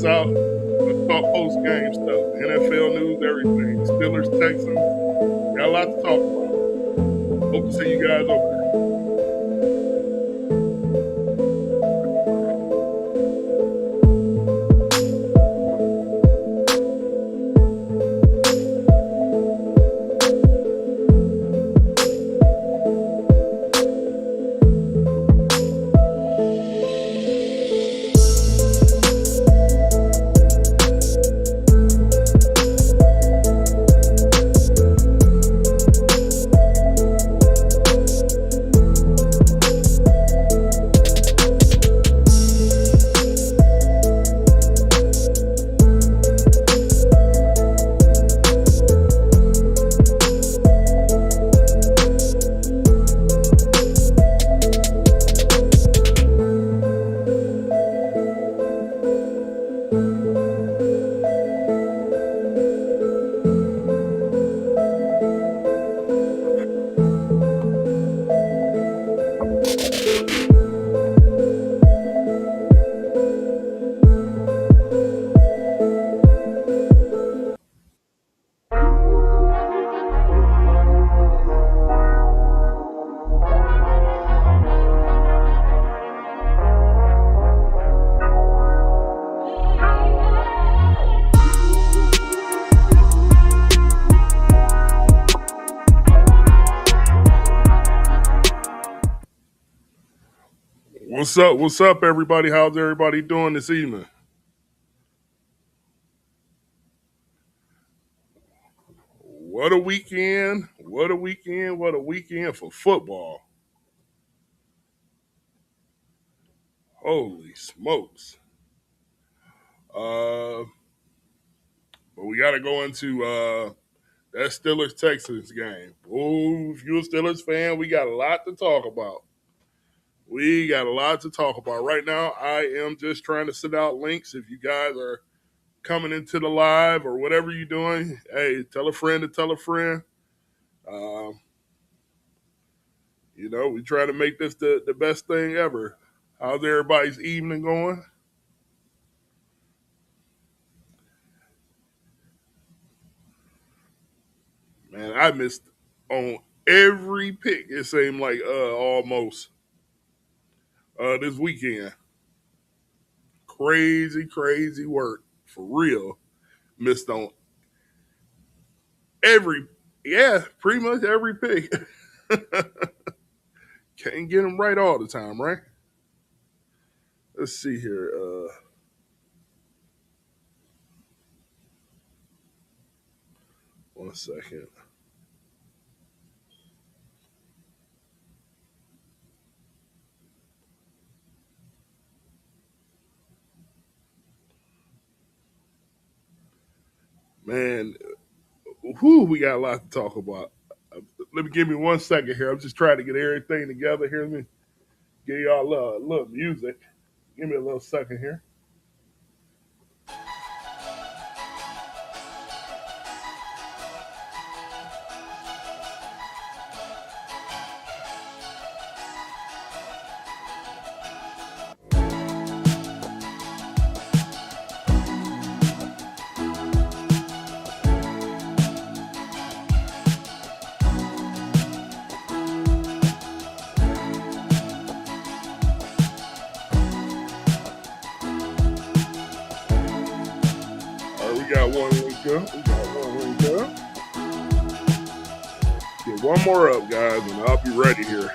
us out. Let's talk post-game stuff. NFL news, everything. Steelers, Texans. Got a lot to talk about. Hope to see you guys over there. What's up? What's up, everybody? How's everybody doing this evening? What a weekend. What a weekend. What a weekend for football. Holy smokes. Uh, but we got to go into that Steelers Texans game. Oh, if you're a Steelers fan, we got a lot to talk about. We got a lot to talk about. Right now, I am just trying to send out links. If you guys are coming into the live or whatever you're doing, hey, tell a friend to tell a friend. Um, we try to make this the best thing ever. How's everybody's evening going? Man, I missed on every pick. It seemed like almost this weekend. Crazy, crazy work for real. Missed on every, yeah, pretty much every pick. Can't get them right all the time, right? Let's see here. 1 second. Man, we got a lot to talk about. Let me give me 1 second here. I'm just trying to get everything together here. Let me give y'all a little music. Give me a little second here. We got one link up. We got one link up. Get one more up, guys, and I'll be ready here.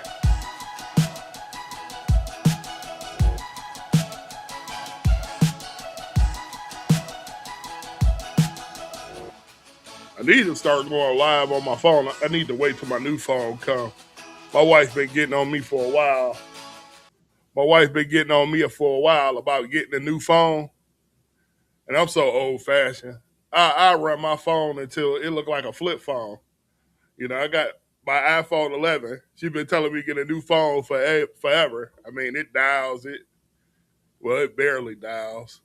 I need to start going live on my phone. I need to wait till my new phone comes. My wife's been getting on me for a while. My wife's been getting on me for a while about getting a new phone. And I'm so old fashioned. I run my phone until it looked like a flip phone. I got my iPhone 11. She's been telling me to get a new phone forever. I mean, it dials it. Well, it barely dials.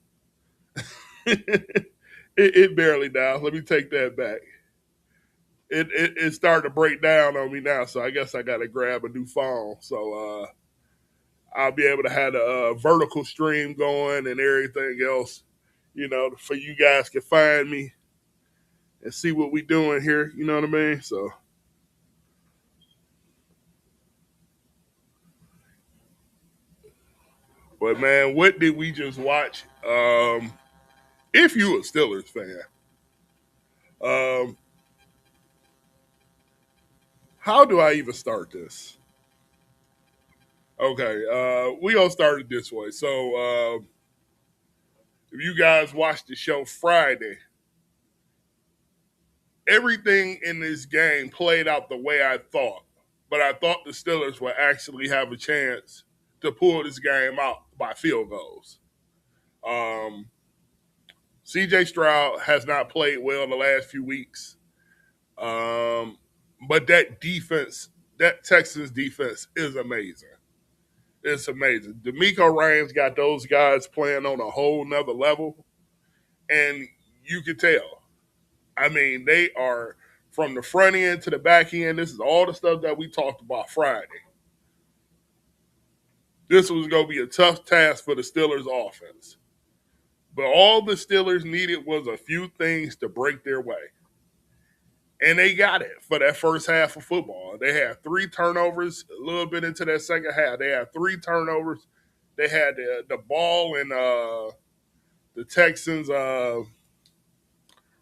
it barely dials. Let me take that back. It started to break down on me now, so I guess I got to grab a new phone. So I'll be able to have a vertical stream going and everything else. for you guys can find me and see what we doing here. You know what I mean? So, but man, what did we just watch? If you a Steelers fan, um, how do I even start this? Okay, we gonna start it this way. So, if you guys watched the show Friday, everything in this game played out the way I thought. But I thought the Steelers would actually have a chance to pull this game out by field goals. Um, CJ Stroud has not played well in the last few weeks. But that defense, that Texans defense is amazing. It's amazing. D'Amico Ryans got those guys playing on a whole nother level. And you can tell. I mean, they are from the front end to the back end. This is all the stuff that we talked about Friday. This was going to be a tough task for the Steelers offense. But all the Steelers needed was a few things to break their way. And they got it for that first half of football. They had 3 turnovers a little bit into that second half. They had 3 turnovers. They had the ball in the Texans'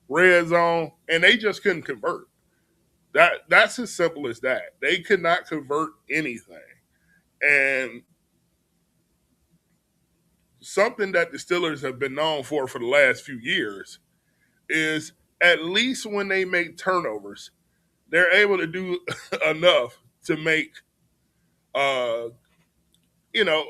red zone, and they just couldn't convert. That's as simple as that. They could not convert anything. And something that the Steelers have been known for the last few years is at least when they make turnovers, they're able to do enough to make, uh, you know,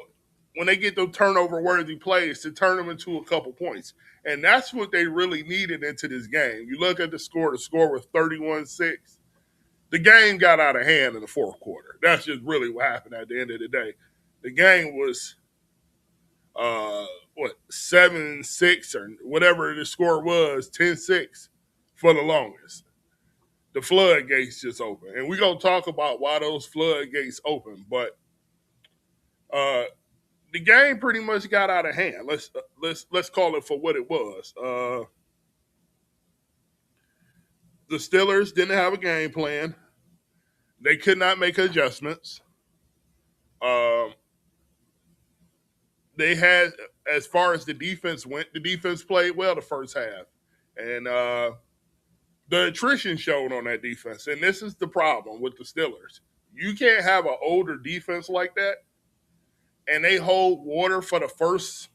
when they get those turnover worthy plays to turn them into a couple points. And that's what they really needed into this game. You look at the score was 31-6. The game got out of hand in the fourth quarter. That's just really what happened at the end of the day. The game was, 7-6 or whatever the score was, 10-6 for the longest. The floodgates just open. And we're going to talk about why those floodgates open. But the game pretty much got out of hand. Let's call it for what it was. The Steelers didn't have a game plan. They could not make adjustments. Um, they had, as far as the defense went, the defense played well the first half, and the attrition showed on that defense. And this is the problem with the Steelers. You can't have an older defense like that, and they hold water for the first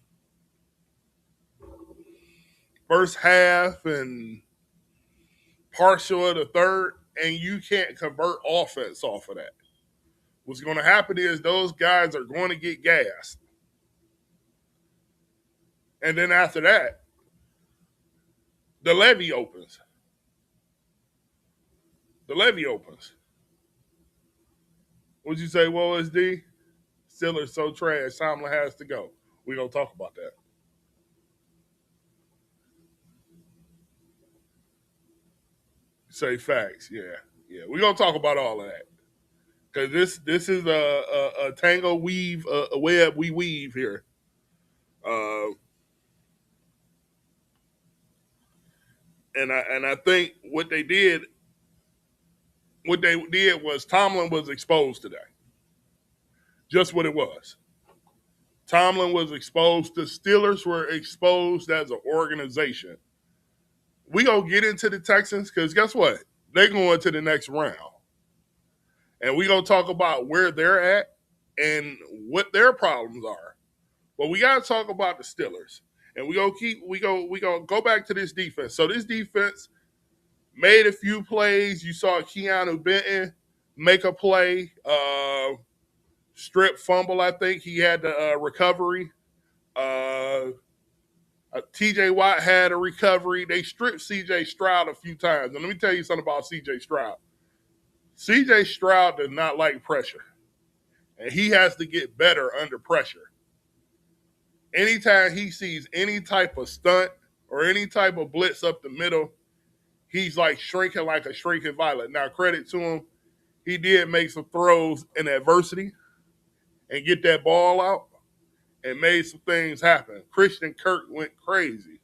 half and partial of the third, and you can't convert offense off of that. What's going to happen is those guys are going to get gassed. And then after that, the levee opens. The levee opens. Would you say, well, it's D? Steelers so trash, Tomlin has to go. We're going to talk about that. Say facts, yeah. Yeah, we're going to talk about all of that. Because this is a tango weave, a web we weave here. Uh, and I think what they did was Tomlin was exposed today. Just what it was. Tomlin was exposed. The Steelers were exposed as an organization. We gonna get into the Texans because guess what? They're going to the next round, and we gonna talk about where they're at and what their problems are. But we gotta talk about the Steelers, and we gonna go back to this defense. So this defense made a few plays. You saw Keanu Benton make a play, strip fumble. I think he had the recovery. Uh, TJ Watt had a recovery. They stripped CJ Stroud a few times. And let me tell you something about CJ Stroud. CJ Stroud does not like pressure, and he has to get better under pressure. Anytime he sees any type of stunt or any type of blitz up the middle, he's like a shrinking violet. Now, credit to him, he did make some throws in adversity and get that ball out and made some things happen. Christian Kirk went crazy.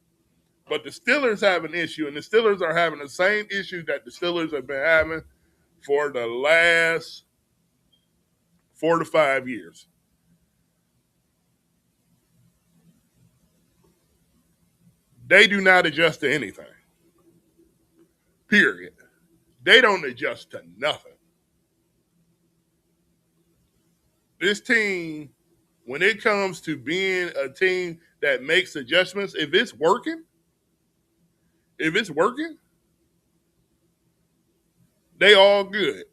But the Steelers have an issue, and the Steelers are having the same issue that the Steelers have been having for the last 4 to 5 years. They do not adjust to anything. Period. They don't adjust to nothing. This team, when it comes to being a team that makes adjustments, if it's working, they all good.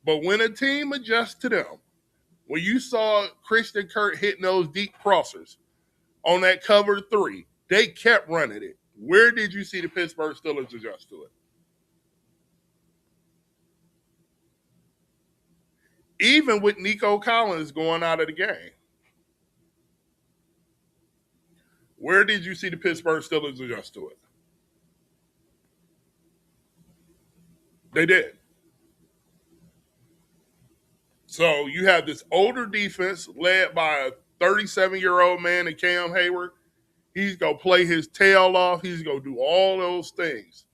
But when a team adjusts to them, when you saw Christian Kirk hitting those deep crossers on that cover 3, they kept running it. Where did you see the Pittsburgh Steelers adjust to it? Even with Nico Collins going out of the game, where did you see the Pittsburgh Steelers adjust to it? They did. So you have this older defense led by a 37-year-old man in Cam Hayward. He's going to play his tail off. He's going to do all those things.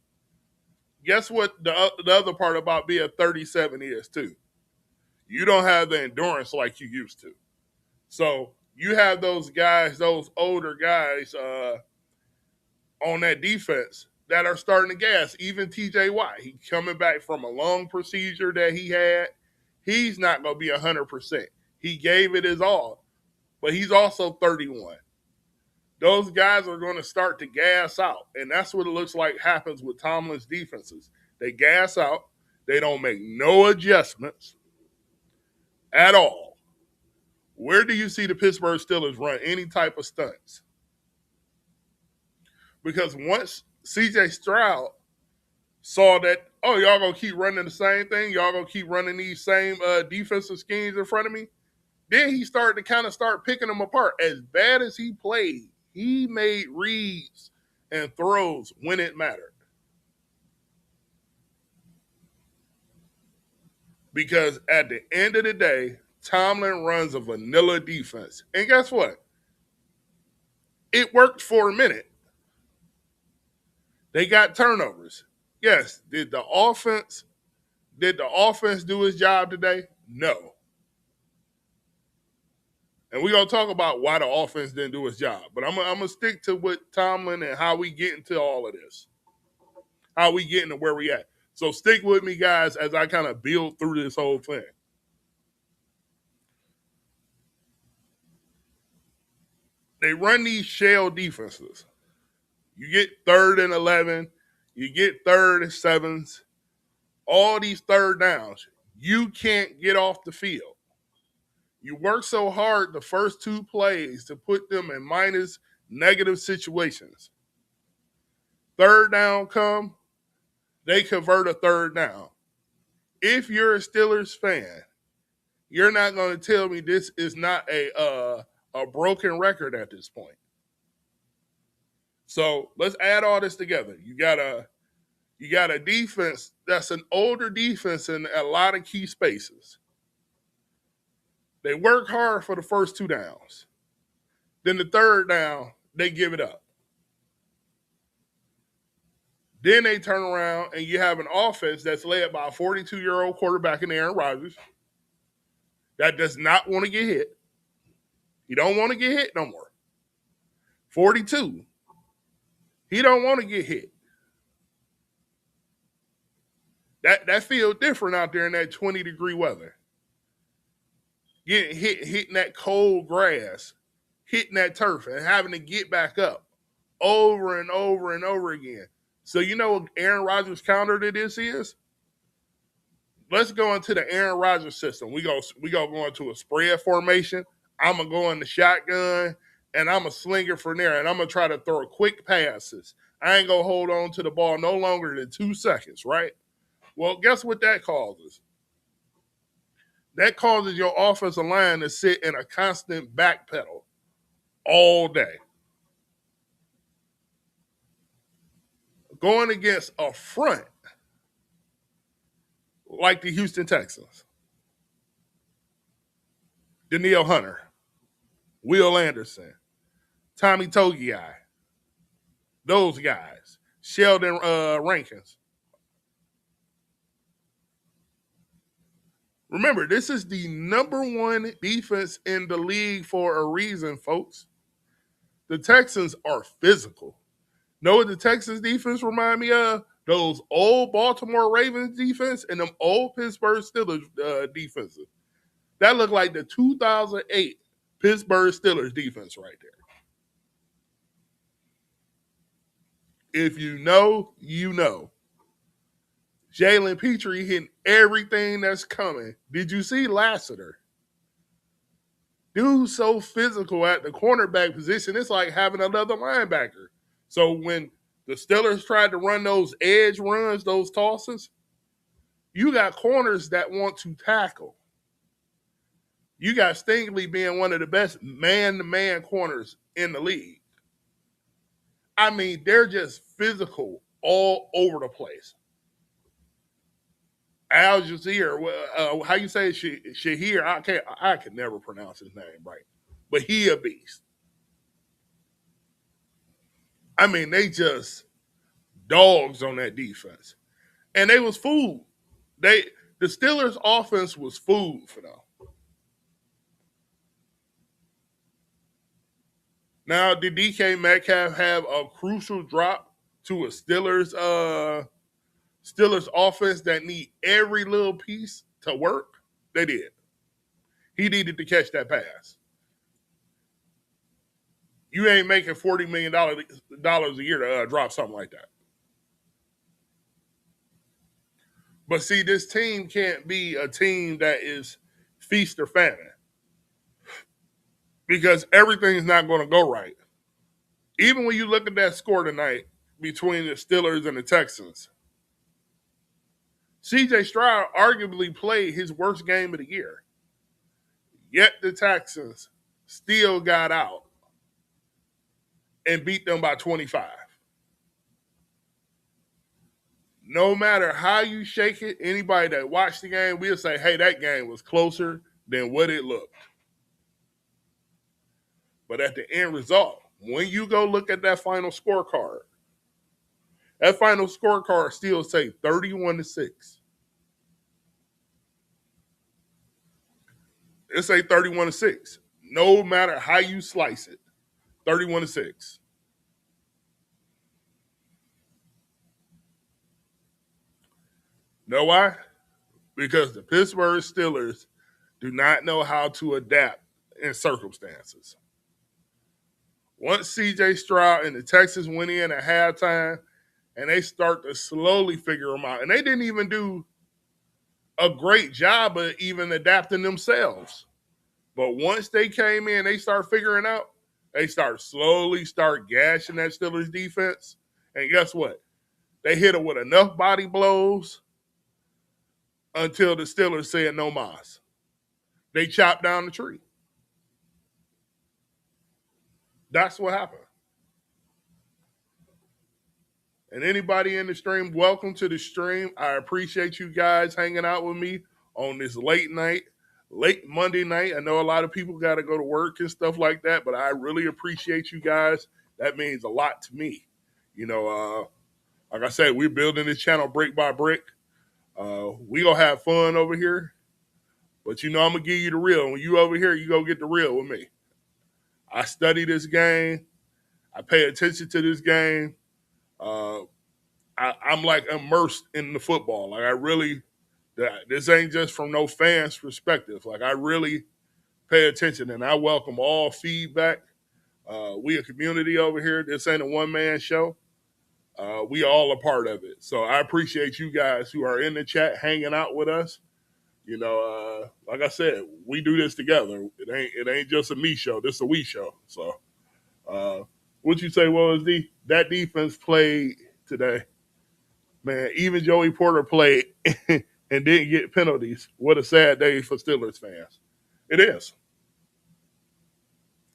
Guess what the other part about being 37 is, too? You don't have the endurance like you used to. So you have those guys, those older guys on that defense that are starting to gas. Even TJ Watt, he's coming back from a lung procedure that he had. He's not going to be 100%. He gave it his all, but he's also 31. Those guys are going to start to gas out, and that's what it looks like happens with Tomlin's defenses. They gas out. They don't make no adjustments at all. Where do you see the Pittsburgh Steelers run any type of stunts? Because once C.J. Stroud saw that, oh, y'all going to keep running the same thing, y'all going to keep running these same defensive schemes in front of me, then he started to kind of start picking them apart. As bad as he played, he made reads and throws when it mattered. Because at the end of the day, Tomlin runs a vanilla defense. And guess what? It worked for a minute. They got turnovers. Yes, did the offense do its job today? No. And we're going to talk about why the offense didn't do its job. But I'm going to stick to what Tomlin and how we get into all of this. How we get into where we at. So stick with me, guys, as I kind of build through this whole thing. They run these shell defenses. You get 3rd and 11. You get 3rd and 7s. All these third downs. You can't get off the field. You work so hard the first 2 plays to put them in minus negative situations. 3rd down come, they convert a 3rd down. If you're a Steelers fan, you're not going to tell me this is not a broken record at this point. So let's add all this together. You got a defense that's an older defense in a lot of key spaces. They work hard for the first 2 downs. Then the 3rd down, they give it up. Then they turn around and you have an offense that's led by a 42-year-old quarterback in Aaron Rodgers that does not want to get hit. He don't want to get hit no more. 42. He don't want to get hit. That feels different out there in that 20-degree weather. Getting hitting that cold grass, hitting that turf, and having to get back up over and over and over again. So you know what Aaron Rodgers' counter to this is? Let's go into the Aaron Rodgers system. We go go into a spread formation. I'm gonna go in the shotgun, and I'm a slinger from there, and I'm gonna try to throw quick passes. I ain't gonna hold on to the ball no longer than 2 seconds, right? Well, guess what that causes? That causes your offensive line to sit in a constant back pedal all day. Going against a front like the Houston Texans, Danielle Hunter, Will Anderson, Tommy Togiai, Those guys. Sheldon Rankins. Remember, this is the number one defense in the league for a reason, folks. The Texans are physical. Know what the Texans defense remind me of? Those old Baltimore Ravens defense and them old Pittsburgh Steelers defenses. That looked like the 2008 Pittsburgh Steelers defense right there. If you know, you know. Jalen Petrie hitting everything that's coming. Did you see Lassiter? Dude's so physical at the cornerback position, it's like having another linebacker. So when the Steelers tried to run those edge runs, those tosses, you got corners that want to tackle. You got Stingley being one of the best man-to-man corners in the league. I mean, they're just physical all over the place. Al Jazeera, how you say Shahir? I can never pronounce his name right, but he a beast. I mean, they just dogs on that defense, and they was food. The Steelers' offense was food for them. Now, did DK Metcalf have a crucial drop to a Steelers offense that need every little piece to work? They did. He needed to catch that pass. You ain't making $40 million a year to drop something like that. But see, this team can't be a team that is feast or famine because everything's not going to go right. Even when you look at that score tonight between the Steelers and the Texans, CJ Stroud arguably played his worst game of the year. Yet the Texans still got out and beat them by 25. No matter how you shake it, anybody that watched the game will say, hey, that game was closer than what it looked. But at the end result, when you go look at that final scorecard still say 31-6. It say 31-6. No matter how you slice it, 31-6. Know why? Because the Pittsburgh Steelers do not know how to adapt in circumstances. Once CJ Stroud and the Texans went in at halftime and they start to slowly figure them out, and they didn't even do a great job of even adapting themselves. But once they came in, they start figuring out, they start gashing that Steelers defense. And guess what? They hit it with enough body blows until the Steelers said no mas. They chopped down the tree. That's what happened. And anybody in the stream, welcome to the stream. I appreciate you guys hanging out with me on this late Monday night. I know a lot of people got to go to work and stuff like that, but I really appreciate you guys. That means a lot to me. You know, like I said, we're building this channel brick by brick. We gonna have fun over here, but you know I'm gonna give you the real. When you over here, you go get the real with me. I study this game. I pay attention to this game. I'm like immersed in the football. Like I really, this ain't just from no fans' perspective. Like I really pay attention, and I welcome all feedback. We a community over here. This ain't a one-man show. We all a part of it. So I appreciate you guys who are in the chat hanging out with us. You know, like I said, we do this together. It ain't just a me show. This is a we show. So, what you say was that defense played today, man. Even Joey Porter played and didn't get penalties. What a sad day for Steelers fans. It is.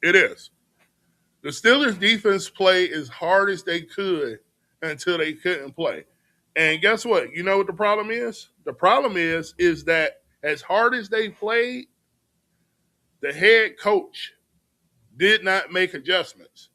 It is. The Steelers defense played as hard as they could until they couldn't play. And guess what? You know what the problem is? The problem is that as hard as they played, the head coach did not make adjustments.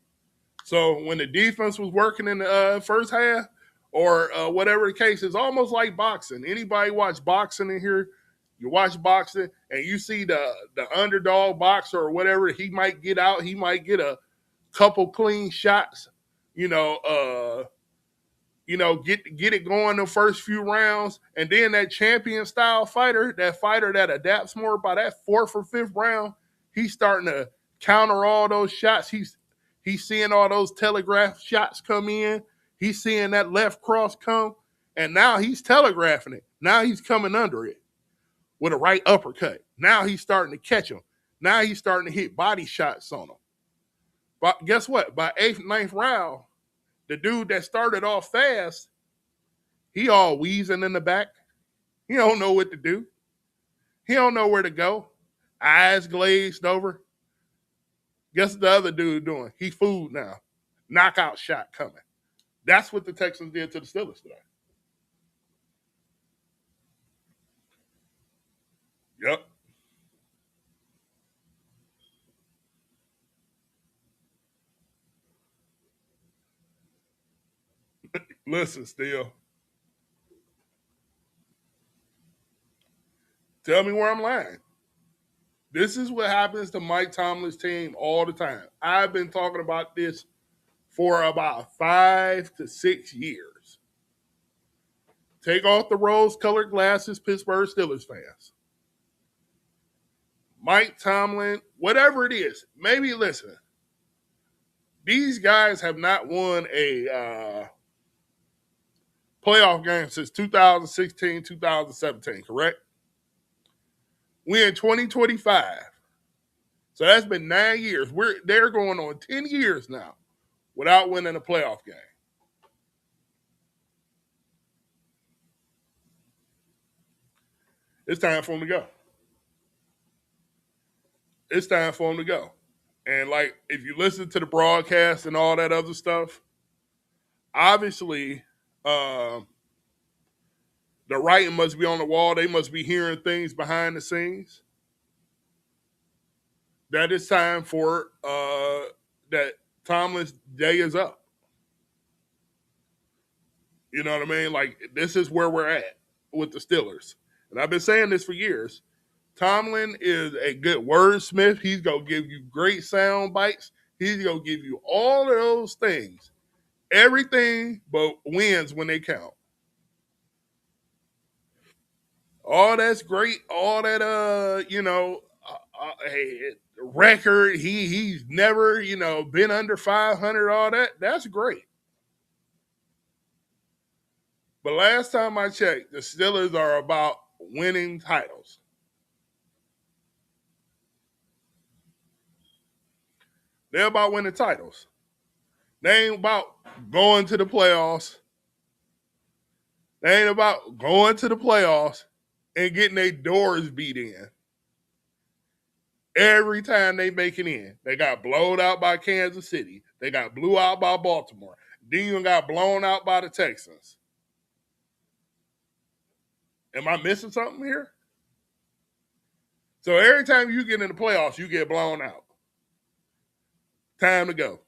So when the defense was working in the first half, or whatever the case, it's almost like boxing. Anybody watch boxing in here? You watch boxing and you see the underdog boxer or whatever, he might get out, he might get a couple clean shots, you know, get it going the first few rounds, and then that champion style fighter, that fighter that adapts more, by that fourth or fifth round, he's starting to counter all those shots. He's seeing all those telegraph shots come in. He's seeing that left cross come, and now he's telegraphing it. Now he's coming under it with a right uppercut. Now he's starting to catch him. Now he's starting to hit body shots on him. But guess what? By eighth, ninth round, the dude that started off fast, he all wheezing in the back. He don't know what to do. He don't know where to go. Eyes glazed over. Guess what the other dude doing? He fooled now. Knockout shot coming. That's what the Texans did to the Steelers today. Yep. Listen, still. Tell me where I'm lying. This is what happens to Mike Tomlin's team all the time. I've been talking about this for about 5 to 6 years. Take off the rose-colored glasses, Pittsburgh Steelers fans. Mike Tomlin, whatever it is, maybe listen. These guys have not won a playoff game since 2016, 2017, correct? We're in 2025. So that's been 9 years. They're going on 10 years now without winning a playoff game. It's time for them to go. It's time for them to go. And like, if you listen to the broadcast and all that other stuff, obviously, the writing must be on the wall. They must be hearing things behind the scenes. That it's time for that Tomlin's day is up. You know what I mean? Like, this is where we're at with the Steelers. And I've been saying this for years. Tomlin is a good wordsmith. He's going to give you great sound bites. He's going to give you all of those things. Everything but wins when they count. All that's great. All that, record. He's never, been under 500, all that. That's great. But last time I checked, the Steelers are about winning titles. They're about winning titles. They ain't about going to the playoffs. They ain't about going to the playoffs and getting their doors beat in. Every time they make it in, they got blown out by Kansas City. They got blew out by Baltimore. Then you got blown out by the Texans. Am I missing something here? So every time you get in the playoffs, you get blown out. Time to go.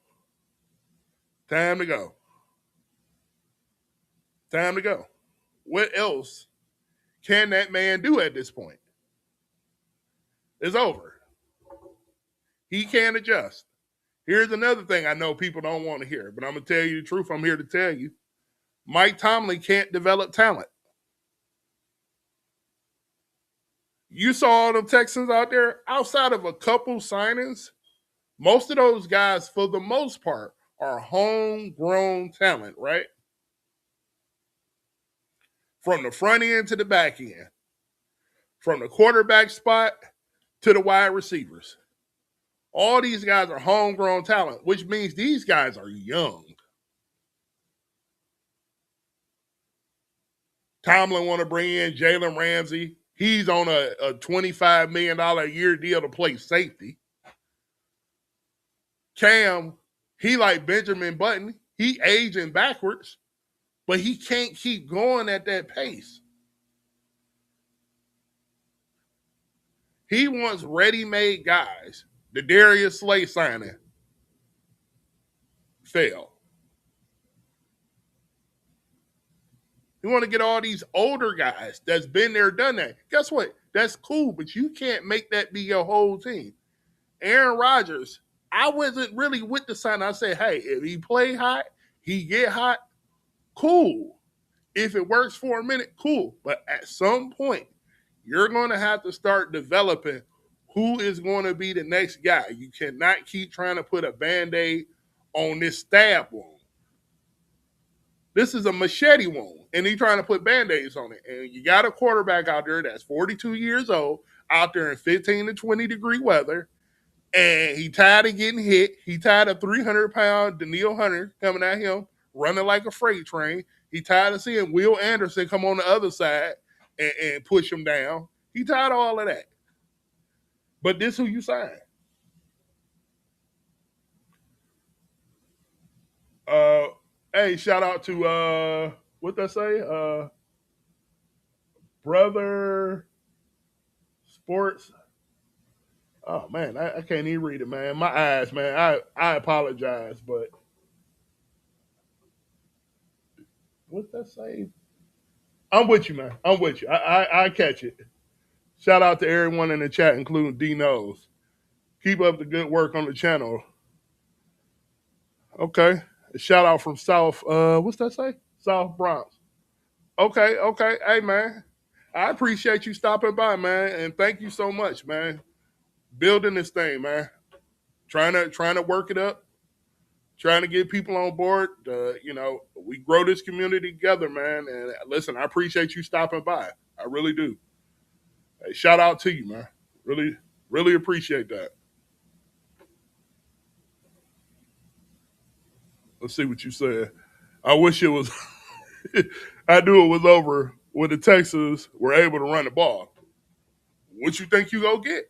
Time to go. Time to go. What else can that man do at this point? It's over. He can't adjust. Here's another thing I know people don't want to hear, but I'm going to tell you the truth. I'm here to tell you. Mike Tomlin can't develop talent. You saw all them Texans out there, outside of a couple signings, most of those guys, for the most part, are homegrown talent, right? From the front end to the back end. From the quarterback spot to the wide receivers. All these guys are homegrown talent, which means these guys are young. Tomlin want to bring in Jalen Ramsey. He's on a $25 million a year deal to play safety. Cam, he like Benjamin Button. He aging backwards, but he can't keep going at that pace. He wants ready-made guys. The Darius Slay signing. fail. You want to get all these older guys that's been there, done that. Guess what? That's cool, but you can't make that be your whole team. Aaron Rodgers, I wasn't really with the sign. I said, hey, if he play hot, he get hot, cool. If it works for a minute, cool. But at some point, you're going to have to start developing who is going to be the next guy. You cannot keep trying to put a Band-Aid on this stab wound. This is a machete wound, and he's trying to put Band-Aids on it. And you got a quarterback out there that's 42 years old, out there in 15 to 20 degree weather, and he tired of getting hit. He tired of 300-pound Daniil Hunter coming at him, running like a freight train. He tired of seeing Will Anderson come on the other side and push him down. He tired of all of that. But this who you signed. Hey, shout out to what they say? Brother Sports. Oh man, I can't even read it, man. My eyes, man. I apologize, but what's that say? I'm with you, man. I'm with you. I catch it. Shout out to everyone in the chat, including D Knows. Keep up the good work on the channel. Okay. A shout out from South. What's that say? South Bronx. Okay. Okay. Hey, man. I appreciate you stopping by, man, and thank you so much, man. Building this thing, man. Trying to work it up. Trying to get people on board. We grow this community together, man. And listen, I appreciate you stopping by. I really do. Hey, shout out to you, man. Really, really appreciate that. Let's see what you said. I wish it was. I knew it was over when the Texans were able to run the ball. What you think you go get?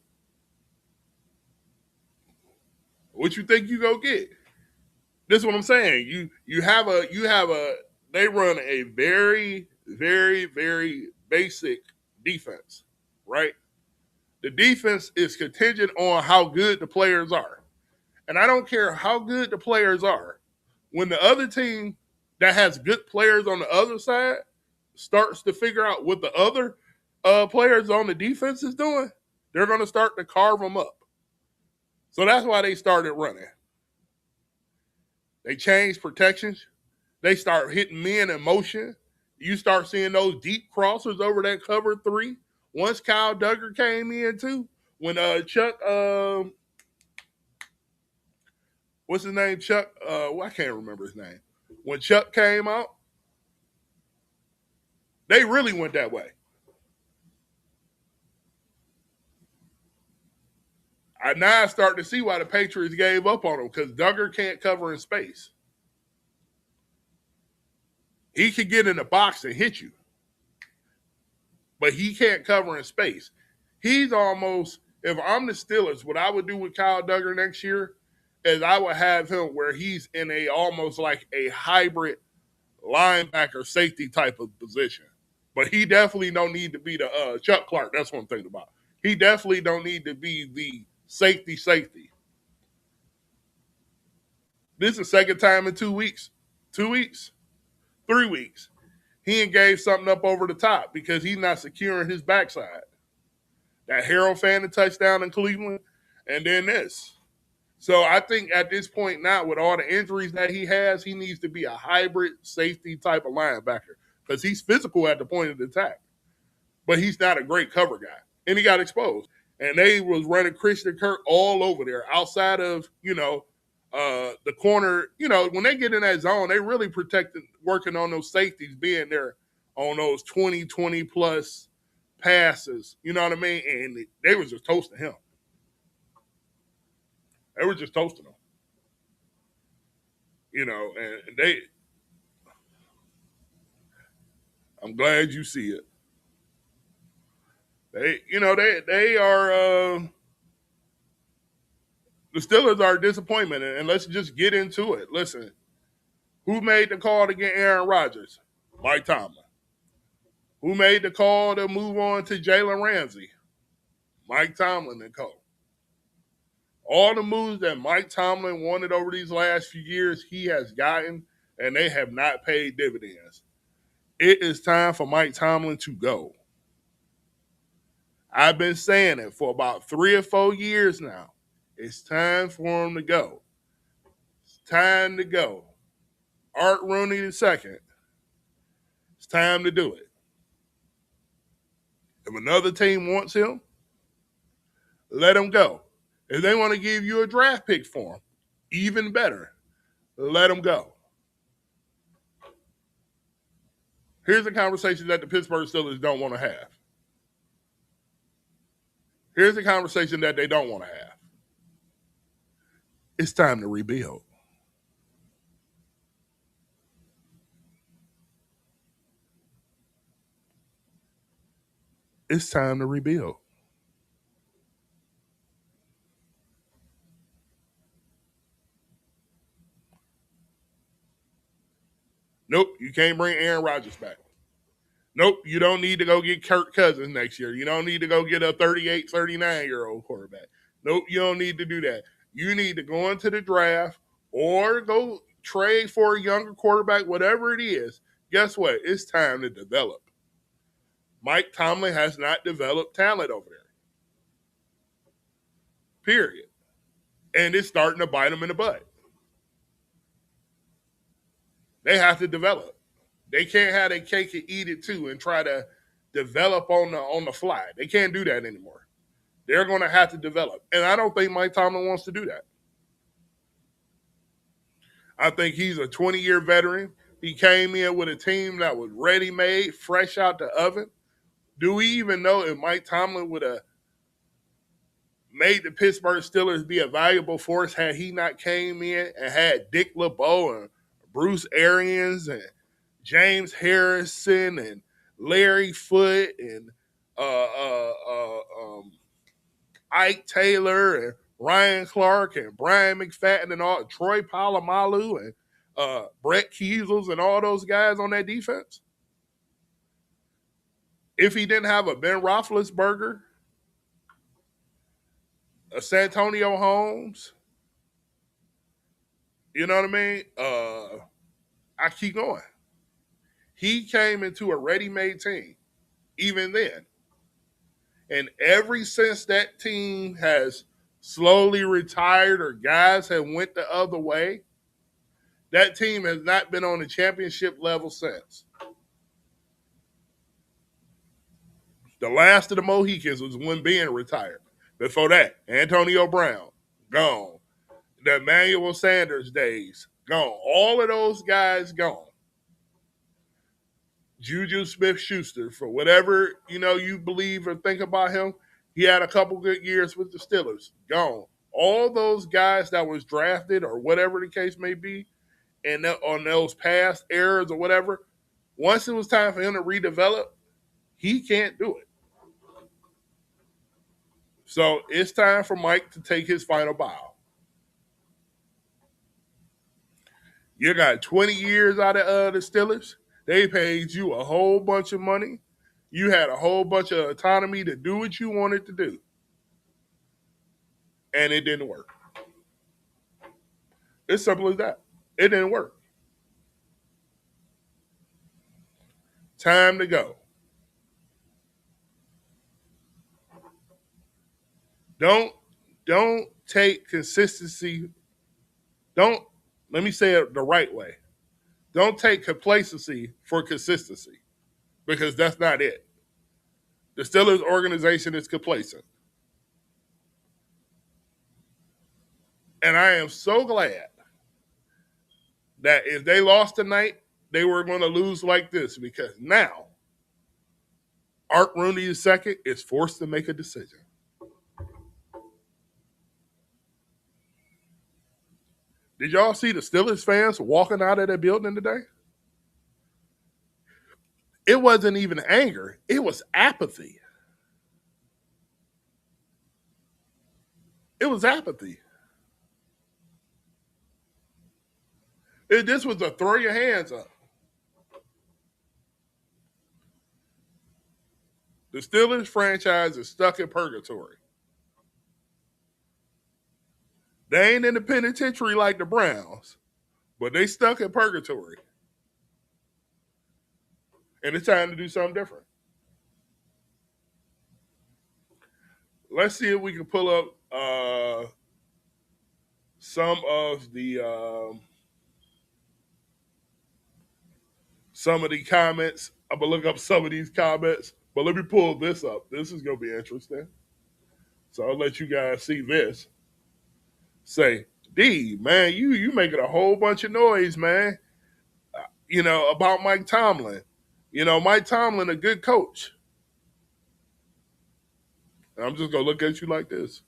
What you think you go get? This is what I'm saying. You have a they run a very, very, very basic defense, right? The defense is contingent on how good the players are. And I don't care how good the players are. When the other team that has good players on the other side starts to figure out what the other players on the defense is doing, they're going to start to carve them up. So that's why they started running. They changed protections. They start hitting men in motion. You start seeing those deep crossers over that cover three. Once Kyle Duggar came in too, when Chuck, what's his name? Chuck, I can't remember his name. When Chuck came out, they really went that way. I now start to see why the Patriots gave up on him, because Duggar can't cover in space. He can get in the box and hit you, but he can't cover in space. He's almost, if I'm the Steelers, what I would do with Kyle Duggar next year is I would have him where he's in a almost like a hybrid linebacker safety type of position. But he definitely don't need to be the Chuck Clark. That's what I'm thinking about. He definitely don't need to be the safety. This is the second time in 2 weeks. 2 weeks? 3 weeks. He ain't gave something up over the top because he's not securing his backside. That Harold Fannin touchdown in Cleveland, and then this. So I think at this point now, with all the injuries that he has, he needs to be a hybrid safety type of linebacker because he's physical at the point of the attack. But he's not a great cover guy. And he got exposed. And they was running Christian Kirk all over there outside of, the corner. When they get in that zone, they really working on those safeties being there on those 20 plus passes. You know what I mean? And they was just toasting him. They were just toasting him. And they, I'm glad you see it. They are, the Steelers are a disappointment, and let's just get into it. Listen, who made the call to get Aaron Rodgers? Mike Tomlin. Who made the call to move on to Jalen Ramsey? Mike Tomlin and co. All the moves that Mike Tomlin wanted over these last few years, he has gotten, and they have not paid dividends. It is time for Mike Tomlin to go. I've been saying it for about 3 or 4 years now. It's time for him to go. It's time to go. Art Rooney II. It's time to do it. If another team wants him, let him go. If they want to give you a draft pick for him, even better, let him go. Here's a conversation that the Pittsburgh Steelers don't want to have. Here's a conversation that they don't want to have. It's time to rebuild. It's time to rebuild. Nope, you can't bring Aaron Rodgers back. Nope, you don't need to go get Kirk Cousins next year. You don't need to go get a 38, 39-year-old quarterback. Nope, you don't need to do that. You need to go into the draft or go trade for a younger quarterback, whatever it is. Guess what? It's time to develop. Mike Tomlin has not developed talent over there. Period. And it's starting to bite them in the butt. They have to develop. They can't have their cake and eat it too and try to develop on the fly. They can't do that anymore. They're going to have to develop. And I don't think Mike Tomlin wants to do that. I think he's a 20-year veteran. He came in with a team that was ready-made, fresh out the oven. Do we even know if Mike Tomlin would have made the Pittsburgh Steelers be a valuable force had he not came in and had Dick LeBeau and Bruce Arians and James Harrison and Larry Foote and Ike Taylor and Ryan Clark and Brian McFadden and all Troy Polamalu and Brett Keisels and all those guys on that defense? If he didn't have a Ben Roethlisberger, a Santonio Holmes, you know what I mean? I keep going. He came into a ready-made team, even then. And ever since that team has slowly retired or guys have went the other way, that team has not been on the championship level since. The last of the Mohicans was when Ben retired. Before that, Antonio Brown, gone. The Emmanuel Sanders days, gone. All of those guys, gone. Juju Smith-Schuster, for whatever you believe or think about him, he had a couple good years with the Steelers, gone. All those guys that was drafted or whatever the case may be, and on those past eras or whatever, once it was time for him to redevelop, he can't do it. So it's time for Mike to take his final bow. You got 20 years out of the Steelers. They paid you a whole bunch of money. You had a whole bunch of autonomy to do what you wanted to do. And it didn't work. It's simple as that. It didn't work. Time to go. Don't take consistency. Let me say it the right way. Don't take complacency for consistency, because that's not it. The Steelers organization is complacent. And I am so glad that if they lost tonight, they were going to lose like this, because now Art Rooney II is forced to make a decision. Did y'all see the Steelers fans walking out of that building today? It wasn't even anger. It was apathy. It was apathy. This was a throw your hands up. The Steelers franchise is stuck in purgatory. They ain't in the penitentiary like the Browns, but they stuck in purgatory. And it's time to do something different. Let's see if we can pull up some of the comments. I'm gonna look up some of these comments, but let me pull this up. This is gonna be interesting. So I'll let you guys see this. Say, D, man, you making a whole bunch of noise, man. About Mike Tomlin. Mike Tomlin, a good coach. And I'm just gonna look at you like this.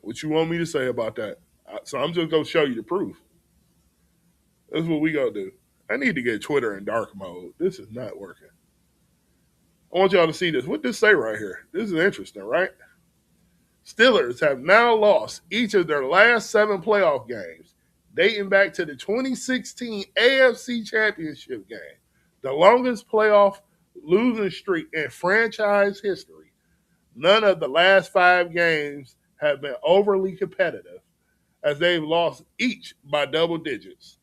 What you want me to say about that? So I'm just gonna show you the proof. That's what we gonna do. I need to get Twitter in dark mode. This is not working. I want y'all to see this. What does this say right here? This is interesting, right? Steelers have now lost each of their last 7 playoff games, dating back to the 2016 AFC Championship game, the longest playoff losing streak in franchise history. None of the last 5 games have been overly competitive, as they've lost each by double digits.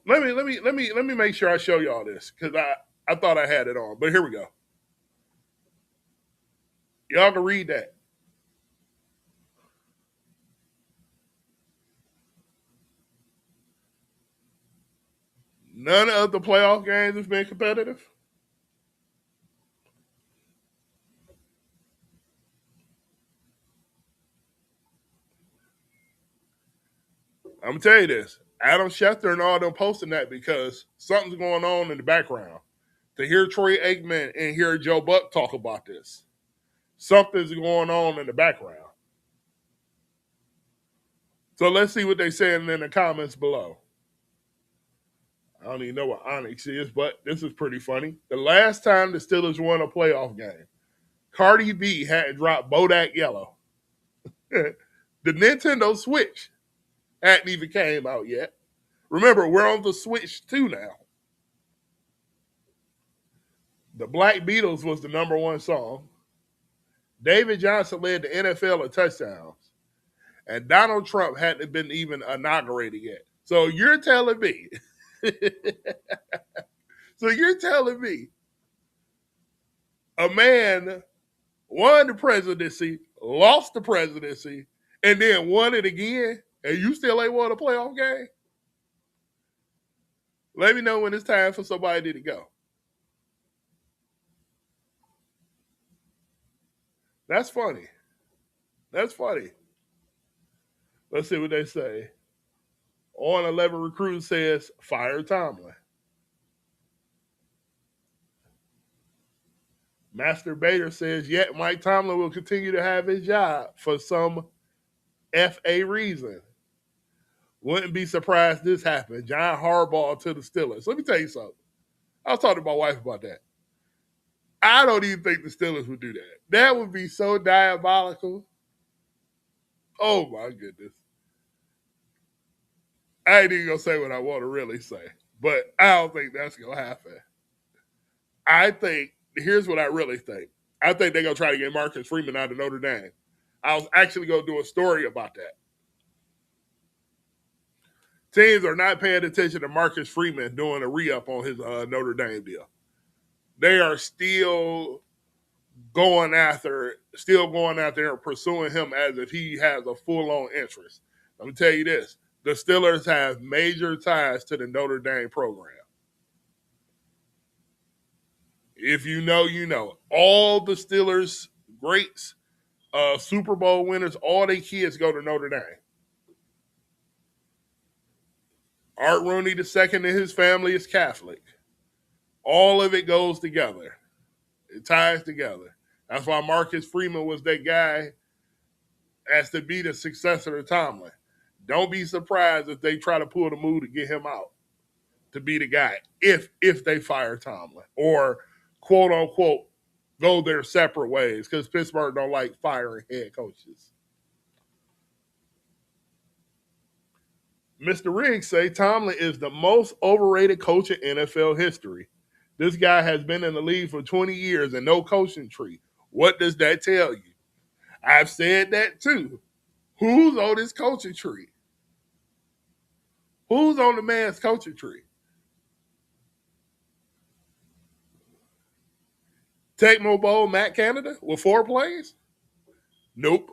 Let me make sure I show y'all this, because I thought I had it on, but here we go. Y'all can read that. None of the playoff games have been competitive. I'm gonna tell you this. Adam Schefter and all them posting that because something's going on in the background. To hear Troy Aikman and hear Joe Buck talk about this, something's going on in the background. So let's see what they're saying in the comments below. I don't even know what Onyx is, but this is pretty funny. The last time the Steelers won a playoff game, Cardi B hadn't dropped Bodak Yellow. The Nintendo Switch hadn't even came out yet. Remember, we're on the Switch 2 now. The Black Beatles was the number 1 song. David Johnson led the NFL in touchdowns. And Donald Trump hadn't been even inaugurated yet. So you're telling me, a man won the presidency, lost the presidency, and then won it again, and you still ain't won a playoff game? Let me know when it's time for somebody to go. That's funny. Let's see what they say. On 11 Recruit says, fire Tomlin. Master Bader says, yet Mike Tomlin will continue to have his job for some FA reason. Wouldn't be surprised this happened. John Harbaugh to the Steelers. Let me tell you something. I was talking to my wife about that. I don't even think the Steelers would do that. That would be so diabolical. Oh, my goodness. I ain't even going to say what I want to really say, but I don't think that's going to happen. I think, here's what I really think. I think they're going to try to get Marcus Freeman out of Notre Dame. I was actually going to do a story about that. Teams are not paying attention to Marcus Freeman doing a re-up on his Notre Dame deal. They are still going after and pursuing him as if he has a full-on interest. Let me tell you this. The Steelers have major ties to the Notre Dame program. If you know, you know. All the Steelers greats, Super Bowl winners, all their kids go to Notre Dame. Art Rooney II and his family is Catholic. All of it goes together. It ties together. That's why Marcus Freeman was that guy as to be the successor to Tomlin. Don't be surprised if they try to pull the move to get him out to be the guy if they fire Tomlin or quote unquote go their separate ways, because Pittsburgh don't like firing head coaches. Mr. Riggs say Tomlin is the most overrated coach in NFL history. This guy has been in the league for 20 years and no coaching tree. What does that tell you? I've said that too. Who's on this coaching tree? Who's on the man's coaching tree? Tecmo Bowl, Matt Canada with 4 plays? Nope.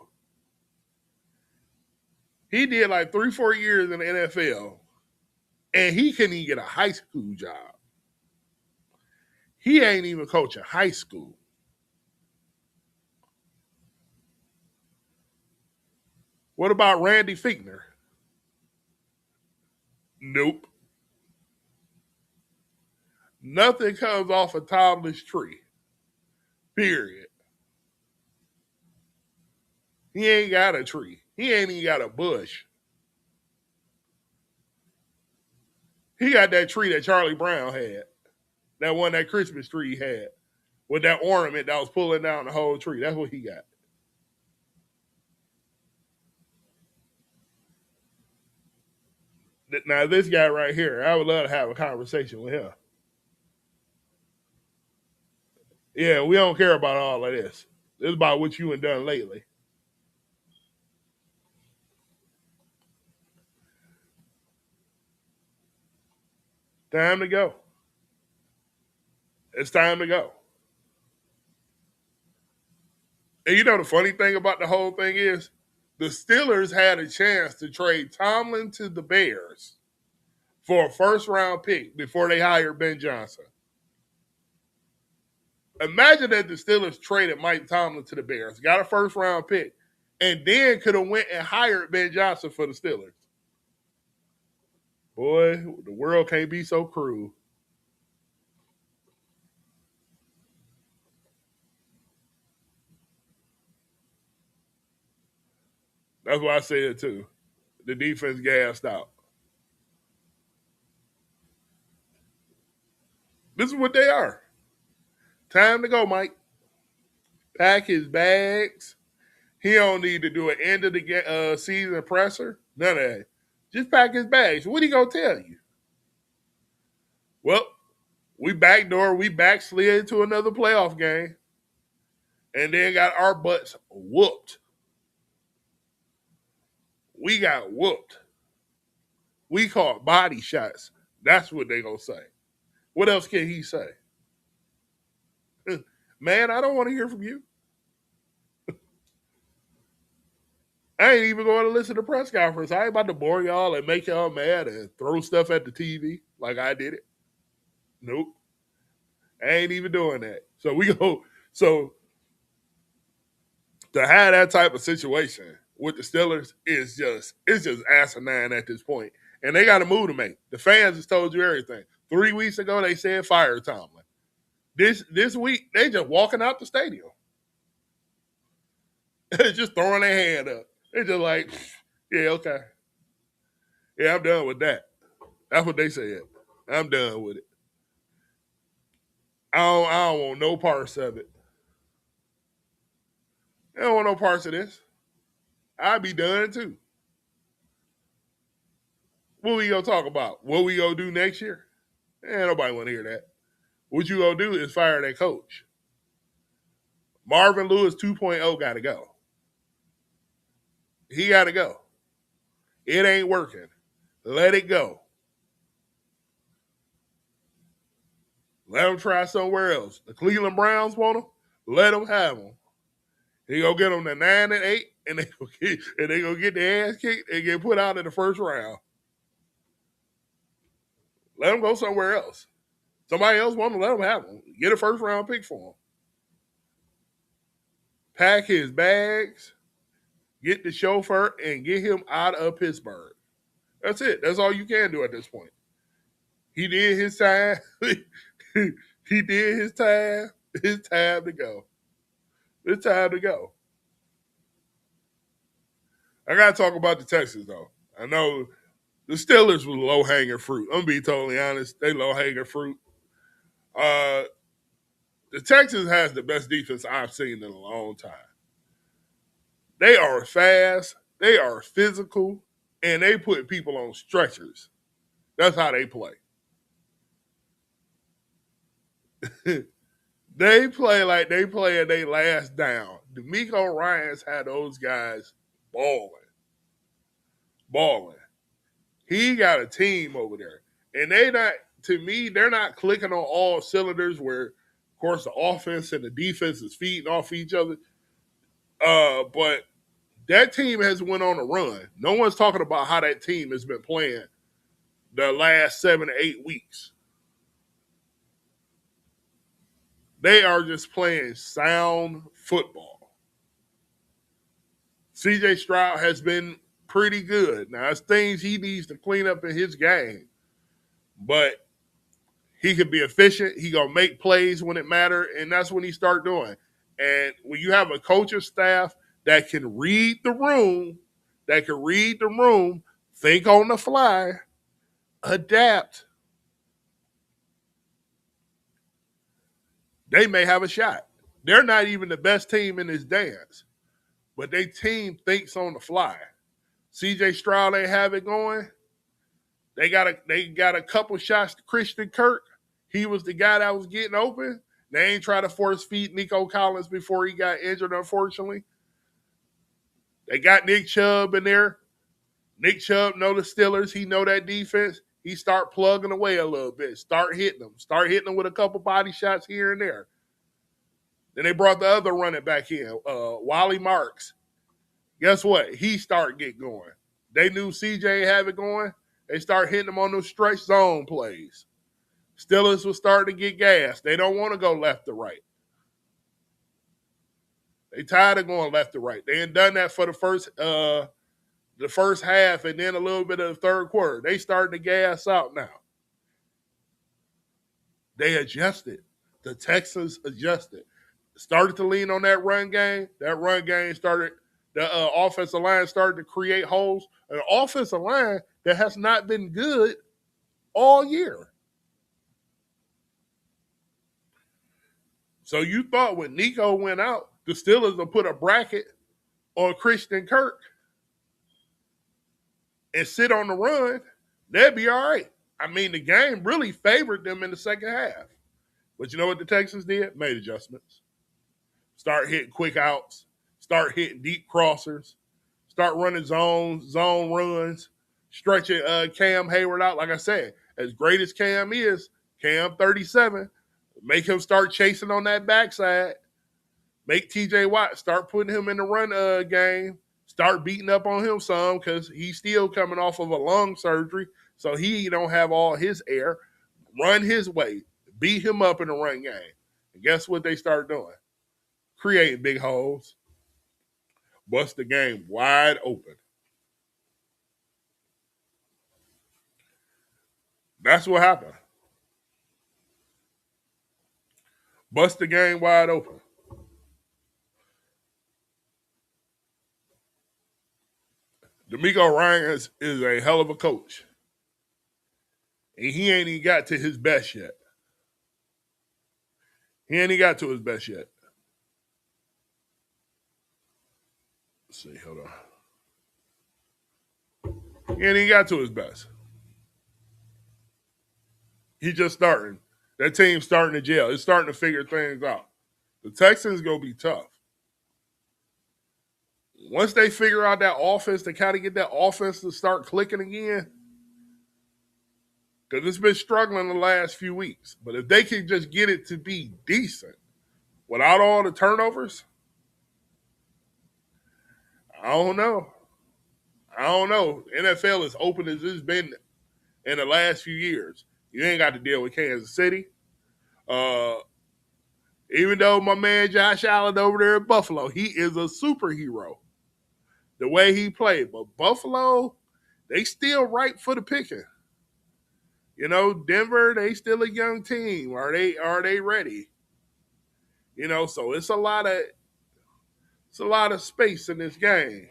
He did like 3-4 years in the NFL, and he couldn't even get a high school job. He ain't even coaching high school. What about Randy Fichtner? Nope. Nothing comes off a Tomlin's tree. Period. He ain't got a tree. He ain't even got a bush. He got that tree that Charlie Brown had. That one, that Christmas tree he had. With that ornament that was pulling down the whole tree. That's what he got. Now, this guy right here, I would love to have a conversation with him. Yeah, we don't care about all of this. This is about what you have done lately. Time to go. It's time to go. And you know the funny thing about the whole thing is the Steelers had a chance to trade Tomlin to the Bears for a first-round pick before they hired Ben Johnson. Imagine that the Steelers traded Mike Tomlin to the Bears, got a first-round pick, and then could have went and hired Ben Johnson for the Steelers. Boy, the world can't be so cruel. That's why I said too. The defense gassed out. This is what they are. Time to go, Mike. Pack his bags. He don't need to do an end of the season presser. None of that. Just pack his bags. What he gonna tell you? Well, we backslid to another playoff game, and then got our butts whooped. We got whooped. We caught body shots. That's what they gonna say. What else can he say? Man, I don't want to hear from you. I ain't even going to listen to press conference. I ain't about to bore y'all and make y'all mad and throw stuff at the TV like I did it. Nope. I ain't even doing that. So we go. So to have that type of situation with the Steelers is it's just asinine at this point. And they got a move to make. The fans has told you everything. 3 weeks ago they said fire Tomlin. This week they just walking out the stadium. Just throwing their hand up. They're just like, yeah, okay. Yeah, I'm done with that. That's what they said. I'm done with it. I don't want no parts of it. I don't want no parts of this. I'll be done too. What we gonna talk about? What we gonna do next year? Nobody want to hear that. What you gonna do is fire that coach. Marvin Lewis 2.0 got to go. He got to go. It ain't working. Let it go. Let him try somewhere else. The Cleveland Browns want him. Let them have him. He gonna get them to 9-8, and they gonna get their ass kicked and get put out in the first round. Let him go somewhere else. Somebody else want him. Let him have him. Get a first round pick for him. Pack his bags. Get the chauffeur and get him out of Pittsburgh. That's it. That's all you can do at this point. He did his time. He did his time. It's time to go. It's time to go. I got to talk about the Texans, though. I know the Steelers was low-hanging fruit. I'm going to be totally honest. They low-hanging fruit. The Texans has the best defense I've seen in a long time. They are fast. They are physical. And they put people on stretchers. That's how they play. They play like they play at their last down. D'Amico Ryans had those guys balling. Balling. He got a team over there. And they not, to me, they're not clicking on all cylinders where, of course, the offense and the defense is feeding off each other. But that team has went on a run. No one's talking about how that team has been playing the last 7 to 8 weeks. They are just playing sound football. CJ Stroud has been pretty good. Now, there's things he needs to clean up in his game, but he can be efficient. He gonna make plays when it matters, and that's when he start doing. And when you have a coaching staff that can read the room, think on the fly, adapt, they may have a shot. They're not even the best team in this dance, but their team thinks on the fly. CJ Stroud ain't have it going. They got a couple shots to Christian Kirk. He was the guy that was getting open. They ain't try to force feed Nico Collins before he got injured, unfortunately. They got Nick Chubb in there. Nick Chubb know the Steelers. He know that defense. He start plugging away a little bit. Start hitting them with a couple body shots here and there. Then they brought the other running back in, Wally Marks. Guess what? He started getting going. They knew CJ have it going. They start hitting him on those stretch zone plays. Steelers was starting to get gas. They don't want to go left to right. They tired of going left to right. They ain't done that for the first half and then a little bit of the third quarter. They starting to gas out now. They adjusted. The Texans adjusted. Started to lean on that run game. That run game started, the offensive line started to create holes. An offensive line that has not been good all year. So you thought when Nico went out, the Steelers would put a bracket on Christian Kirk and sit on the run, they'd be all right. I mean, the game really favored them in the second half. But you know what the Texans did? Made adjustments. Start hitting quick outs. Start hitting deep crossers. Start running zone runs. Stretching Cam Hayward out. Like I said, as great as Cam is, Cam 37, make him start chasing on that backside. Make TJ Watt start putting him in the run game. Start beating up on him some because he's still coming off of a lung surgery, so he don't have all his air. Run his way. Beat him up in the run game. And guess what they start doing? Creating big holes. Bust the game wide open. That's what happened. Bust the game wide open. D'Amico Ryans is a hell of a coach. And he ain't even got to his best yet. Let's see, hold on. He ain't even got to his best. He just starting. That team's starting to gel. It's starting to figure things out. The Texans going to be tough. Once they figure out that offense, to kind of get that offense to start clicking again, because it's been struggling the last few weeks. But if they can just get it to be decent without all the turnovers, I don't know. NFL is open as it's been in the last few years. You ain't got to deal with Kansas City. Even though my man Josh Allen over there in Buffalo, he is a superhero. The way he played. But Buffalo, they still ripe for the picking. You know, Denver, they still a young team. Are they ready? You know, so it's a lot of space in this game.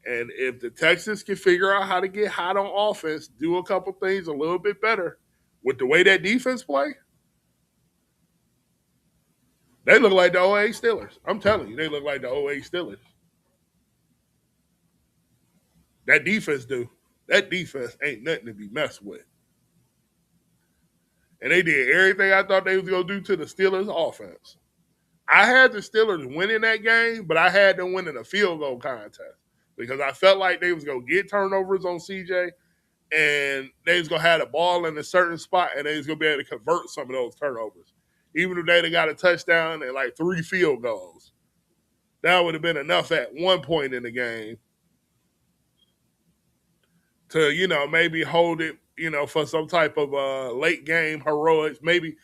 And if the Texans can figure out how to get hot on offense, do a couple things a little bit better with the way that defense play, they look like the '08 Steelers. I'm telling you, they look like the '08 Steelers. That defense do. That defense ain't nothing to be messed with. And they did everything I thought they was going to do to the Steelers offense. I had the Steelers winning that game, but I had them winning a field goal contest because I felt like they was going to get turnovers on CJ and they was going to have the ball in a certain spot and they was going to be able to convert some of those turnovers. Even if they'd have got a touchdown and like 3 field goals, that would have been enough at one point in the game to, maybe hold it, for some type of late game heroics. Maybe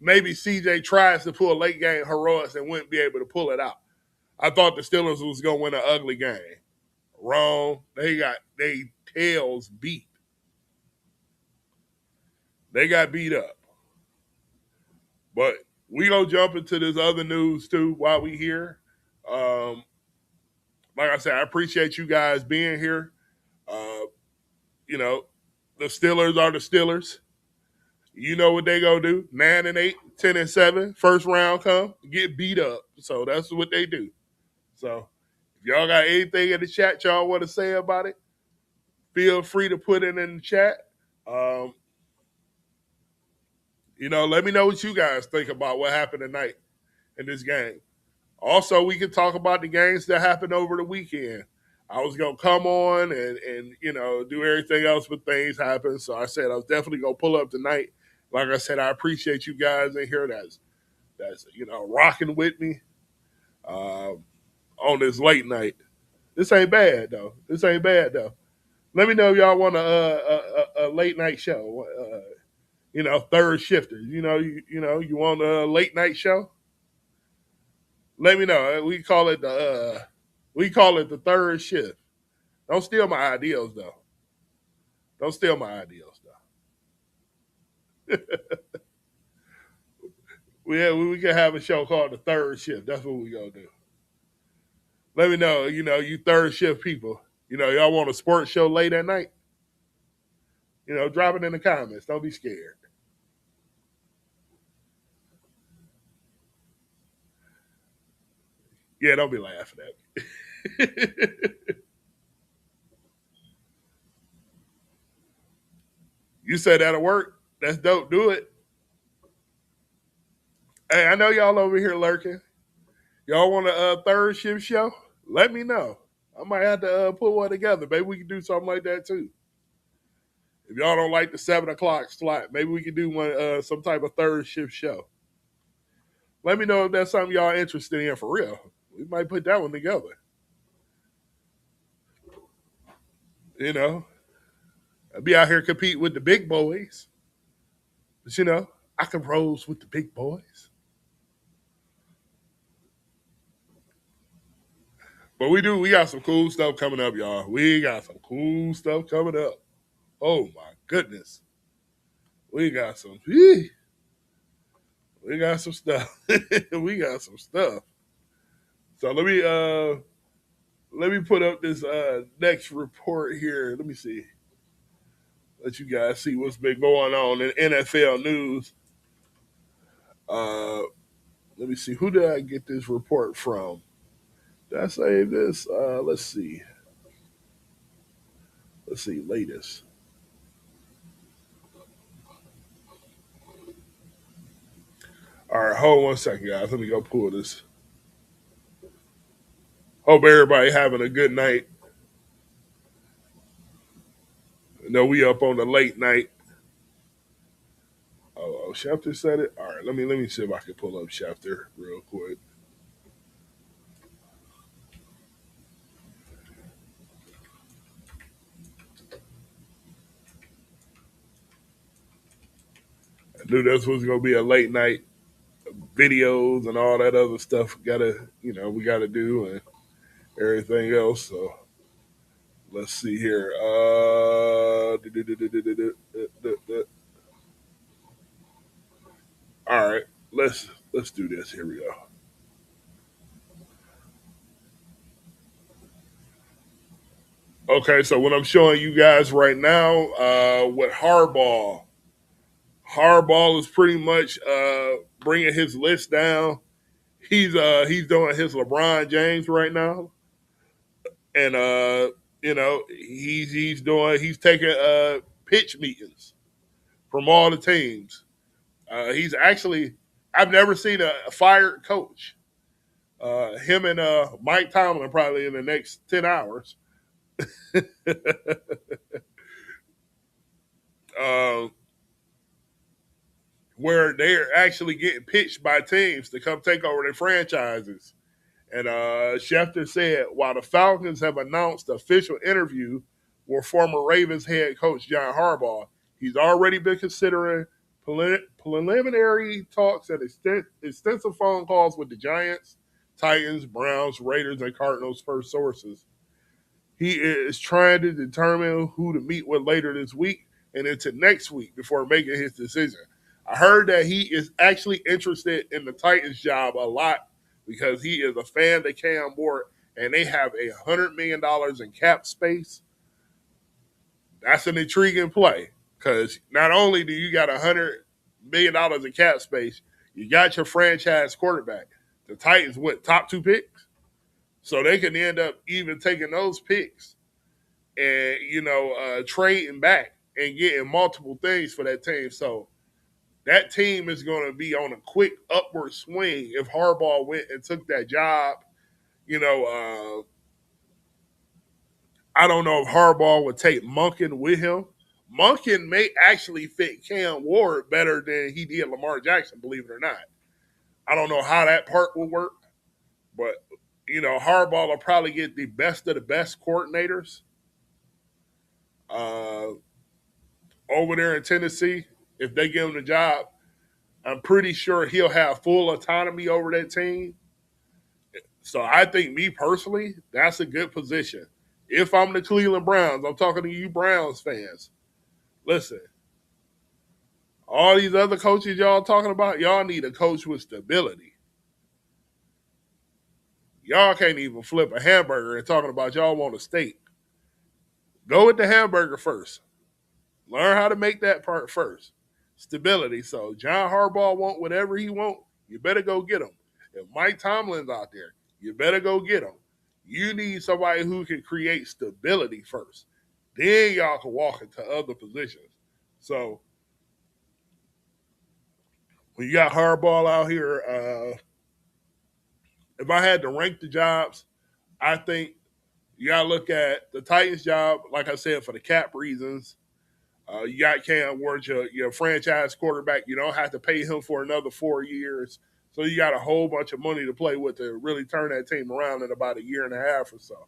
CJ tries to pull late game heroics and wouldn't be able to pull it out. I thought the Steelers was going to win an ugly game. Wrong. They got they tails beat. They got beat up. But we gonna jump into this other news too while we here. Like I said, I appreciate you guys being here. Uh, the Steelers are the Steelers. You know what they gonna do? 9-8, 10-7. First round come, get beat up. So that's what they do. So if y'all got anything in the chat y'all want to say about it, feel free to put it in the chat. Let me know what you guys think about what happened tonight in this game. Also, we can talk about the games that happened over the weekend. I was gonna come on and do everything else, but things happened. So I said I was definitely gonna pull up tonight. Like I said, I appreciate you guys in here that's rocking with me on this late night. This ain't bad though. Let me know if y'all want a late night show. Third shifters. You want a late night show? Let me know. We call it the third shift. Don't steal my ideas though. We can have a show called the third shift. That's what we gonna do. Let me know. You third shift people. Y'all want a sports show late at night? Drop it in the comments. Don't be scared. Yeah, don't be laughing at me. You said that'll work. That's dope. Do it. Hey, I know y'all over here lurking. Y'all want a third shift show? Let me know. I might have to put one together. Maybe we can do something like that too. If y'all don't like the 7 o'clock slot, maybe we can do one some type of third shift show. Let me know if that's something y'all interested in for real. We might put that one together. I'd be out here competing with the big boys. But I can rose with the big boys. But we got some cool stuff coming up, y'all. We got some cool stuff coming up. Oh my goodness. We got some stuff. We got some stuff. So let me put up this next report here. Let me see. Let you guys see what's been going on in NFL news. Let me see. Who did I get this report from? Did I save this? Let's see. Latest. All right, hold 1 second, guys. Let me go pull this. Hope everybody having a good night. We up on the late night. Oh, Schefter said it. All right, let me see if I can pull up Schefter real quick. I knew this was gonna be a late night videos and all that other stuff. We gotta do and everything else. So let's see here. All right, let's do this. Here we go. Okay, so what I'm showing you guys right now, with Harbaugh is pretty much bringing his list down. He's doing his LeBron James right now, and he's taking pitch meetings from all the teams. He's actually, I've never seen a fired coach. Him and Mike Tomlin probably in the next 10 hours. uh, where they're actually getting pitched by teams to come take over their franchises. And Schefter said, while the Falcons have announced the official interview with former Ravens head coach John Harbaugh, he's already been considering preliminary talks and extensive phone calls with the Giants, Titans, Browns, Raiders, and Cardinals per sources. He is trying to determine who to meet with later this week and into next week before making his decision. I heard that he is actually interested in the Titans job a lot because he is a fan of Cam Moore and they have $100 million in cap space. That's an intriguing play because not only do you got $100 million in cap space, you got your franchise quarterback. The Titans went top two picks, so they can end up even taking those picks and trading back and getting multiple things for that team. So that team is going to be on a quick upward swing if Harbaugh went and took that job. You know, I don't know if Harbaugh would take Monken with him. Monken may actually fit Cam Ward better than he did Lamar Jackson, believe it or not. I don't know how that part will work, but Harbaugh will probably get the best of the best coordinators uh, over there in Tennessee if they give him the job. I'm pretty sure he'll have full autonomy over that team. So I think, me personally, that's a good position. If I'm the Cleveland Browns, I'm talking to you Browns fans. Listen, all these other coaches y'all talking about, y'all need a coach with stability. Y'all can't even flip a hamburger and talking about y'all want a steak. Go with the hamburger first. Learn how to make that part first. Stability. So John Harbaugh want whatever he want. You better go get him. If Mike Tomlin's out there, you better go get him. You need somebody who can create stability first. Then y'all can walk into other positions. So when you got Harbaugh out here, if I had to rank the jobs, I think you got to look at the Titans job, like I said, for the cap reasons. You got Cam Ward, your franchise quarterback. You don't have to pay him for another 4 years. So you got a whole bunch of money to play with to really turn that team around in about a year and a half or so.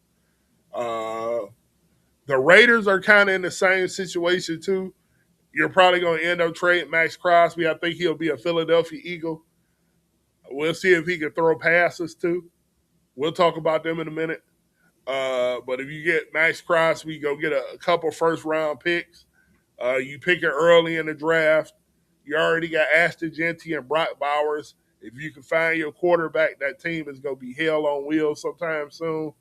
The Raiders are kind of in the same situation too. You're probably going to end up trading Max Crosby. I think he'll be a Philadelphia Eagle. We'll see if he can throw passes too. We'll talk about them in a minute. But if you get Max Crosby, go get a couple first round picks. You pick it early in the draft. You already got Ashton Genty and Brock Bowers. If you can find your quarterback, that team is going to be hell on wheels sometime soon.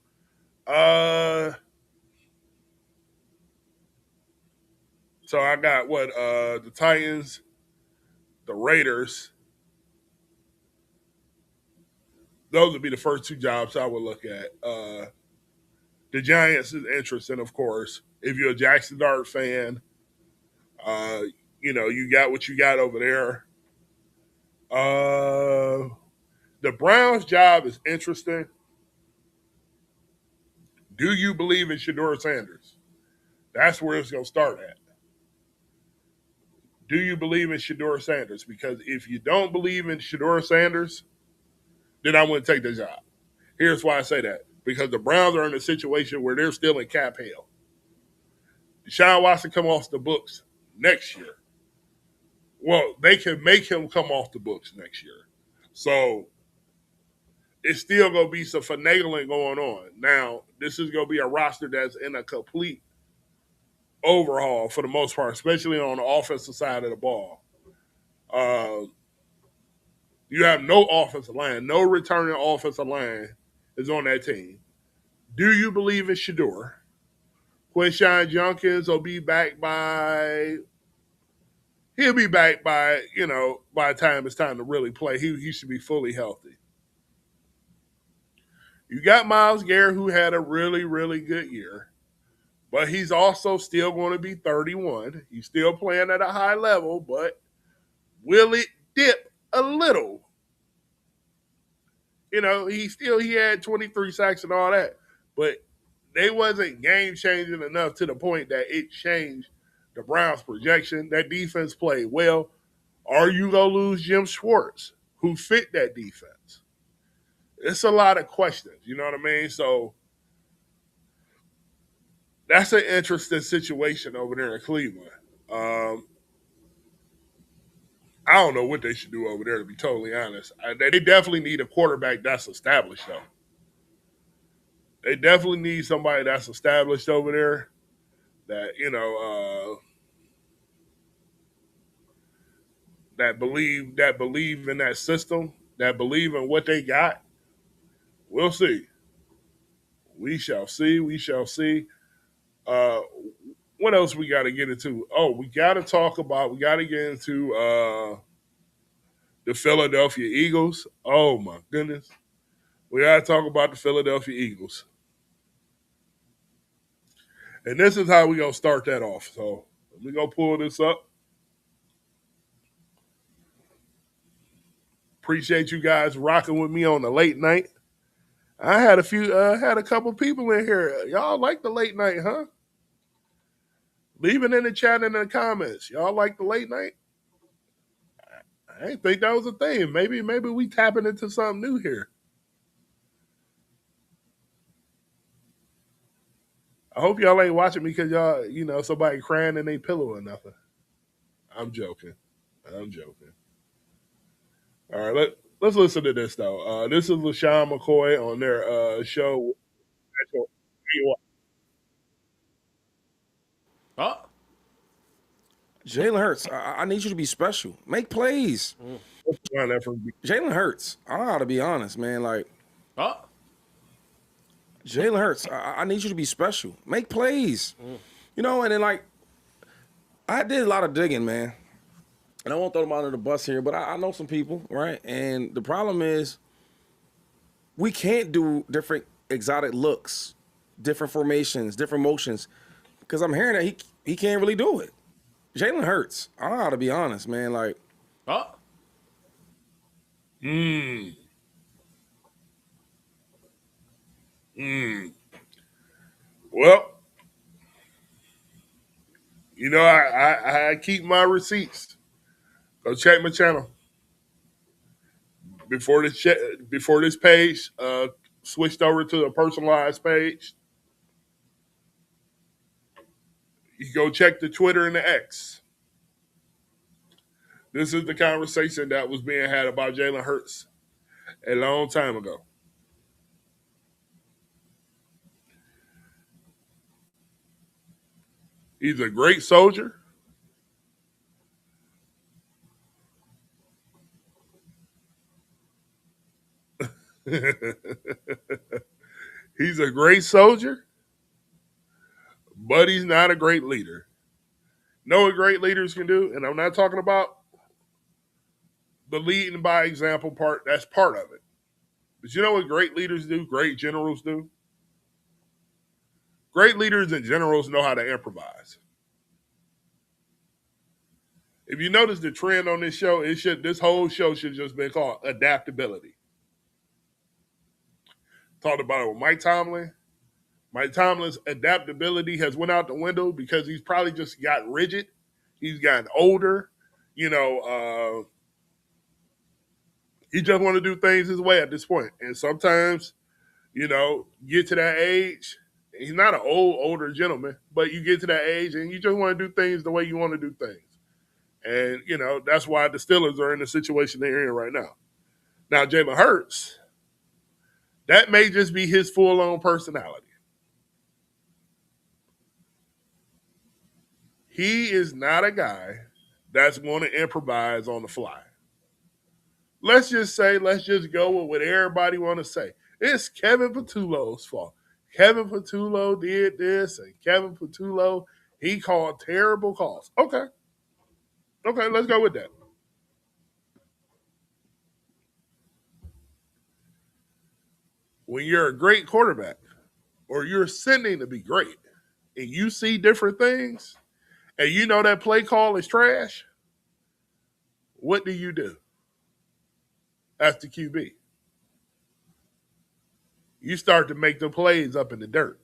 So I got the Titans, the Raiders. Those would be the first two jobs I would look at. The Giants is interesting, of course. If you're a Jackson Dart fan, uh, you got what you got over there. The Browns job is interesting. Do you believe in Shedeur Sanders? That's where it's going to start at. Do you believe in Shedeur Sanders? Because if you don't believe in Shedeur Sanders, then I wouldn't take the job. Here's why I say that. Because the Browns are in a situation where they're still in cap hell. Deshaun Watson come off the books next year. Well, they can make him come off the books next year. So it's still going to be some finagling going on. Now, this is going to be a roster that's in a complete overhaul for the most part, especially on the offensive side of the ball. Uh, you have no offensive line, no returning offensive line is on that team. Do you believe in Shedeur? Quinshon Junkins will be back by. He'll be back by by the time it's time to really play. He should be fully healthy. You got Myles Garrett, who had a really, really good year, but he's also still going to be 31. He's still playing at a high level, but Will it dip a little? He had 23 sacks and all that, but they wasn't game changing enough to the point that it changed the Browns' projection. That defense played well. Are you gonna lose Jim Schwartz, who fit that defense? It's a lot of questions. You know what I mean? So that's an interesting situation over there in Cleveland. Um, I don't know what they should do over there, to be totally honest. They definitely need a quarterback that's established, though. They definitely need somebody that's established over there that that believe in that system, that believe in what they got. We'll see. We shall see. We shall see. Uh, what else we got to get into? Oh, we got to talk about. We got to get into the Philadelphia Eagles. Oh my goodness, we got to talk about the Philadelphia Eagles, and this is how we gonna start that off. So let me go pull this up. Appreciate you guys rocking with me on the late night. I had a couple people in here. Y'all like the late night, huh? Leave it in the chat and in the comments. Y'all like the late night? I didn't think that was a thing. Maybe we tapping into something new here. I hope y'all ain't watching me because somebody crying in their pillow or nothing. I'm joking. I'm joking. All right, let's listen to this though. This is LaShawn McCoy on their show. Oh. Jalen Hurts, I need you to be special. Make plays. Jalen Hurts, I gotta be honest, man. Like, Oh. Jalen Hurts, I need you to be special. Make plays. And then, like, I did a lot of digging, man. And I won't throw them under the bus here, but I know some people, right? And the problem is we can't do different exotic looks, different formations, different motions, because I'm hearing that he can't really do it. Jalen Hurts, I gotta be honest, man. Like, Oh. Mm. Mm. Well, I keep my receipts. Go check my channel before this page switched over to a personalized page. You go check the Twitter and the X. This is the conversation that was being had about Jalen Hurts a long time ago. He's a great soldier. He's a great soldier, but he's not a great leader. Know what great leaders can do? And I'm not talking about the leading by example part. That's part of it. But you know what great leaders do? Great generals do? Great leaders and generals know how to improvise. If you notice the trend on this show, this whole show should just be called adaptability. Talked about it with Mike Tomlin. Mike Tomlin's adaptability has went out the window because he's probably just got rigid. He's gotten older. He just want to do things his way at this point. And sometimes, get to that age. He's not an older gentleman, but you get to that age and you just want to do things the way you want to do things. And, that's why the Steelers are in the situation they're in right now. Now, Jalen Hurts, that may just be his full-on personality. He is not a guy that's going to improvise on the fly. Let's just go with what everybody want to say. It's Kevin Patullo's fault. Kevin Patullo did this, and Kevin Patullo, he called terrible calls. Okay, let's go with that. When you're a great quarterback, or you're ascending to be great, and you see different things, and you know that play call is trash, what do you do as the QB? You start to make the plays up in the dirt.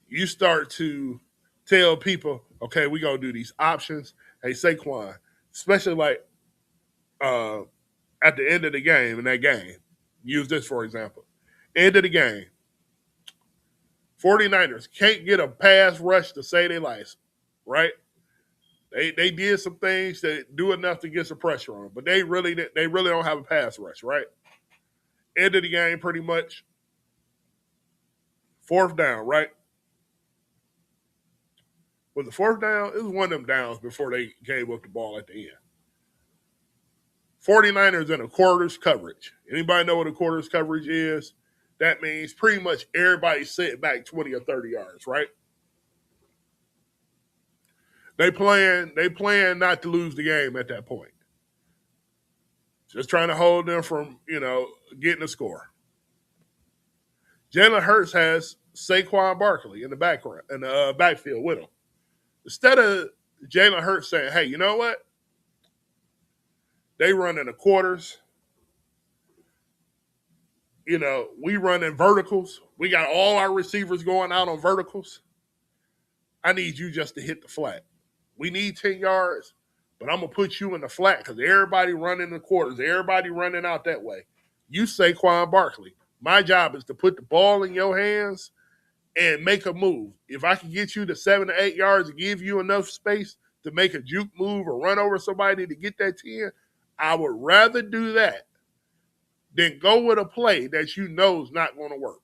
You start to tell people, okay, we're going to do these options. Hey, Saquon, especially like at the end of the game, in that game, use this for example. End of the game, 49ers can't get a pass rush to save their lives, right? They did some things that do enough to get some pressure on them, but they really don't have a pass rush, right? End of the game, pretty much. Fourth down, right? Was the fourth down? It was one of them downs before they gave up the ball at the end. 49ers in a quarters coverage. Anybody know what a quarters coverage is? That means pretty much everybody sitting back 20 or 30 yards, right? They playing not to lose the game at that point. Just trying to hold them from, getting a score. Jalen Hurts has Saquon Barkley in the backfield with him. Instead of Jalen Hurts saying, hey, you know what? They run in the quarters. We run in verticals. We got all our receivers going out on verticals. I need you just to hit the flat. We need 10 yards, but I'm going to put you in the flat because everybody running the quarters. Everybody running out that way. You Saquon Barkley. My job is to put the ball in your hands and make a move. If I can get you to 7 to 8 yards and give you enough space to make a juke move or run over somebody to get that 10, I would rather do that than go with a play that you know is not going to work.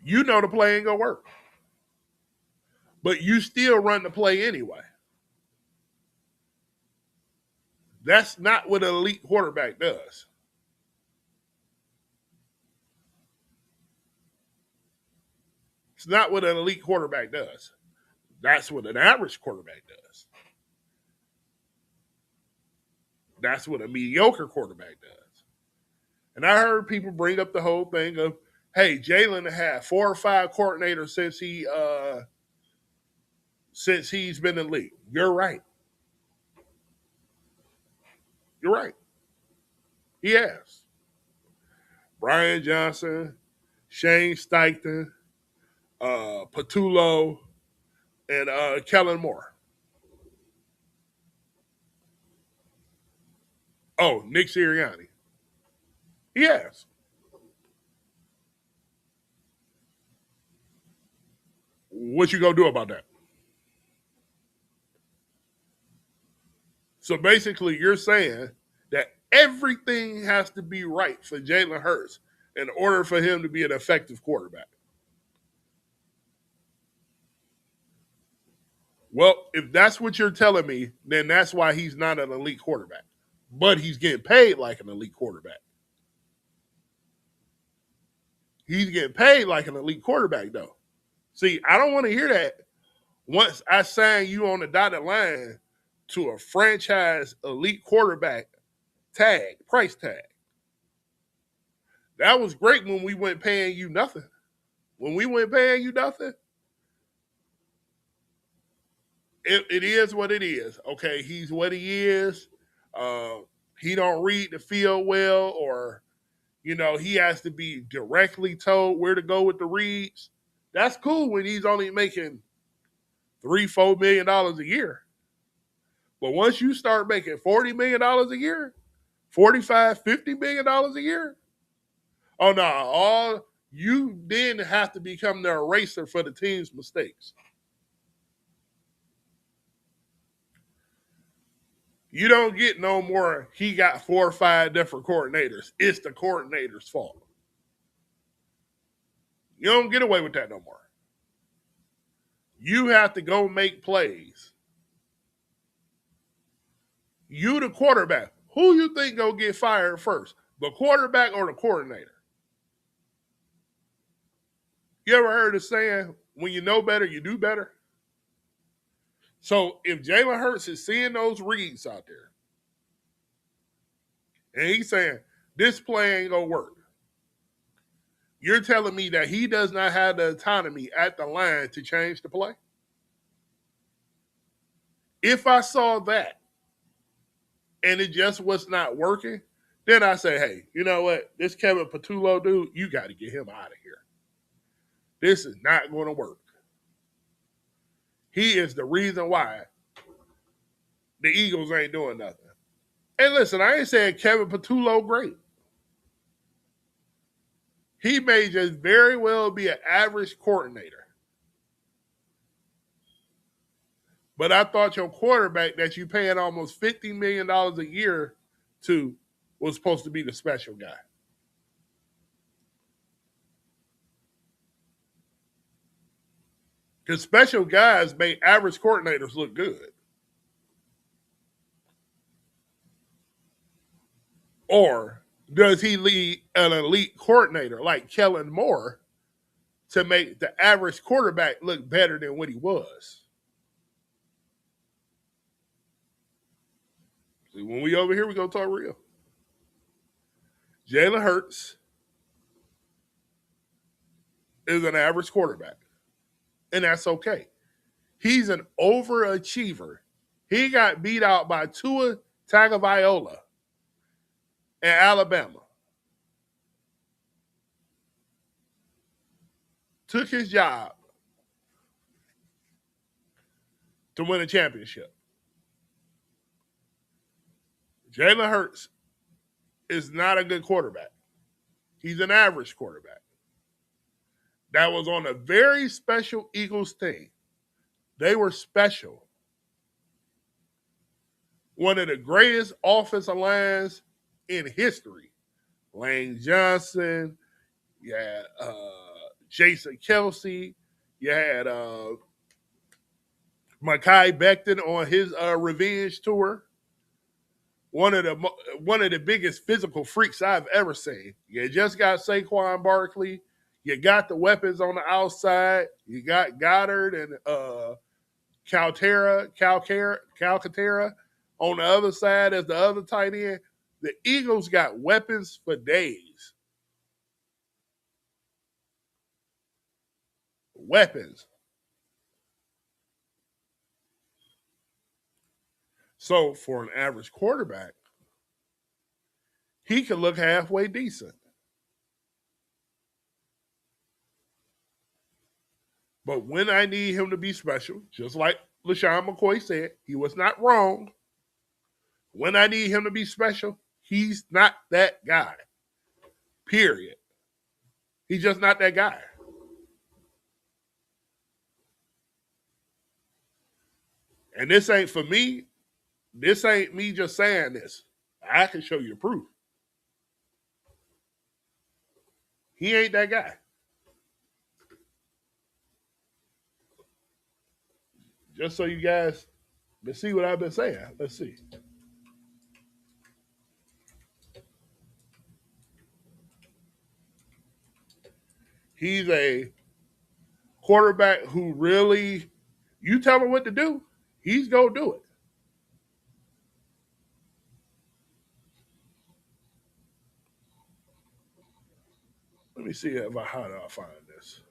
You know the play ain't going to work. But you still run the play anyway. That's not what an elite quarterback does. It's not what an elite quarterback does. That's what an average quarterback does. That's what a mediocre quarterback does. And I heard people bring up the whole thing of, hey, Jalen had 4 or 5 coordinators since he's been in the league. You're right. You're right. He has. Brian Johnson, Shane Steichen, Patullo, and Kellen Moore. Oh, Nick Sirianni. He has. What you gonna do about that? So basically, you're saying that everything has to be right for Jalen Hurts in order for him to be an effective quarterback. Well, if that's what you're telling me, then that's why he's not an elite quarterback. But he's getting paid like an elite quarterback. He's getting paid like an elite quarterback, though. See, I don't want to hear that once I sign you on the dotted line to a franchise elite quarterback price tag. That was great when we went paying you nothing. When we went paying you nothing, it is what it is. Okay, he's what he is. He don't read the field well, or he has to be directly told where to go with the reads. That's cool when he's only making $3-4 million a year. But once you start making $40 million a year, $45-50 million a year, oh no, all you then have to become the eraser for the team's mistakes. You don't get no more, he got 4 or 5 different coordinators. It's the coordinator's fault. You don't get away with that no more. You have to go make plays. You the quarterback. Who you think gonna get fired first? The quarterback or the coordinator? You ever heard of saying, when you know better, you do better? So if Jalen Hurts is seeing those reads out there, and he's saying, this play ain't gonna work, you're telling me that he does not have the autonomy at the line to change the play? If I saw that and it just was not working, then I say, hey, you know what? This Kevin Patullo dude, you got to get him out of here. This is not going to work. He is the reason why the Eagles ain't doing nothing. And listen, I ain't saying Kevin Patullo great. He may just very well be an average coordinator. But I thought your quarterback that you paying almost $50 million a year to was supposed to be the special guy. Because special guys make average coordinators look good. Or does he lead an elite coordinator like Kellen Moore to make the average quarterback look better than what he was? See, when we over here, we gonna talk real. Jalen Hurts is an average quarterback, and that's okay. He's an overachiever. He got beat out by Tua Tagovailoa in Alabama. Took his job to win a championship. Jalen Hurts is not a good quarterback. He's an average quarterback. That was on a very special Eagles team. They were special. One of the greatest offensive lines in history. Lane Johnson, you had Jason Kelsey, you had Mekhi Becton on his revenge tour. One of the biggest physical freaks I've ever seen. You just got Saquon Barkley. You got the weapons on the outside. You got Goddard and Calcaterra on the other side as the other tight end. The Eagles got weapons for days. Weapons. So for an average quarterback, he can look halfway decent. But when I need him to be special, just like LaShawn McCoy said, he was not wrong. When I need him to be special, he's not that guy. Period. He's just not that guy. And this ain't for me. This ain't me just saying this. I can show you proof. He ain't that guy. Just so you guys can see what I've been saying. Let's see. He's a quarterback who really, you tell him what to do, he's going to do it. Let me see how do I find this.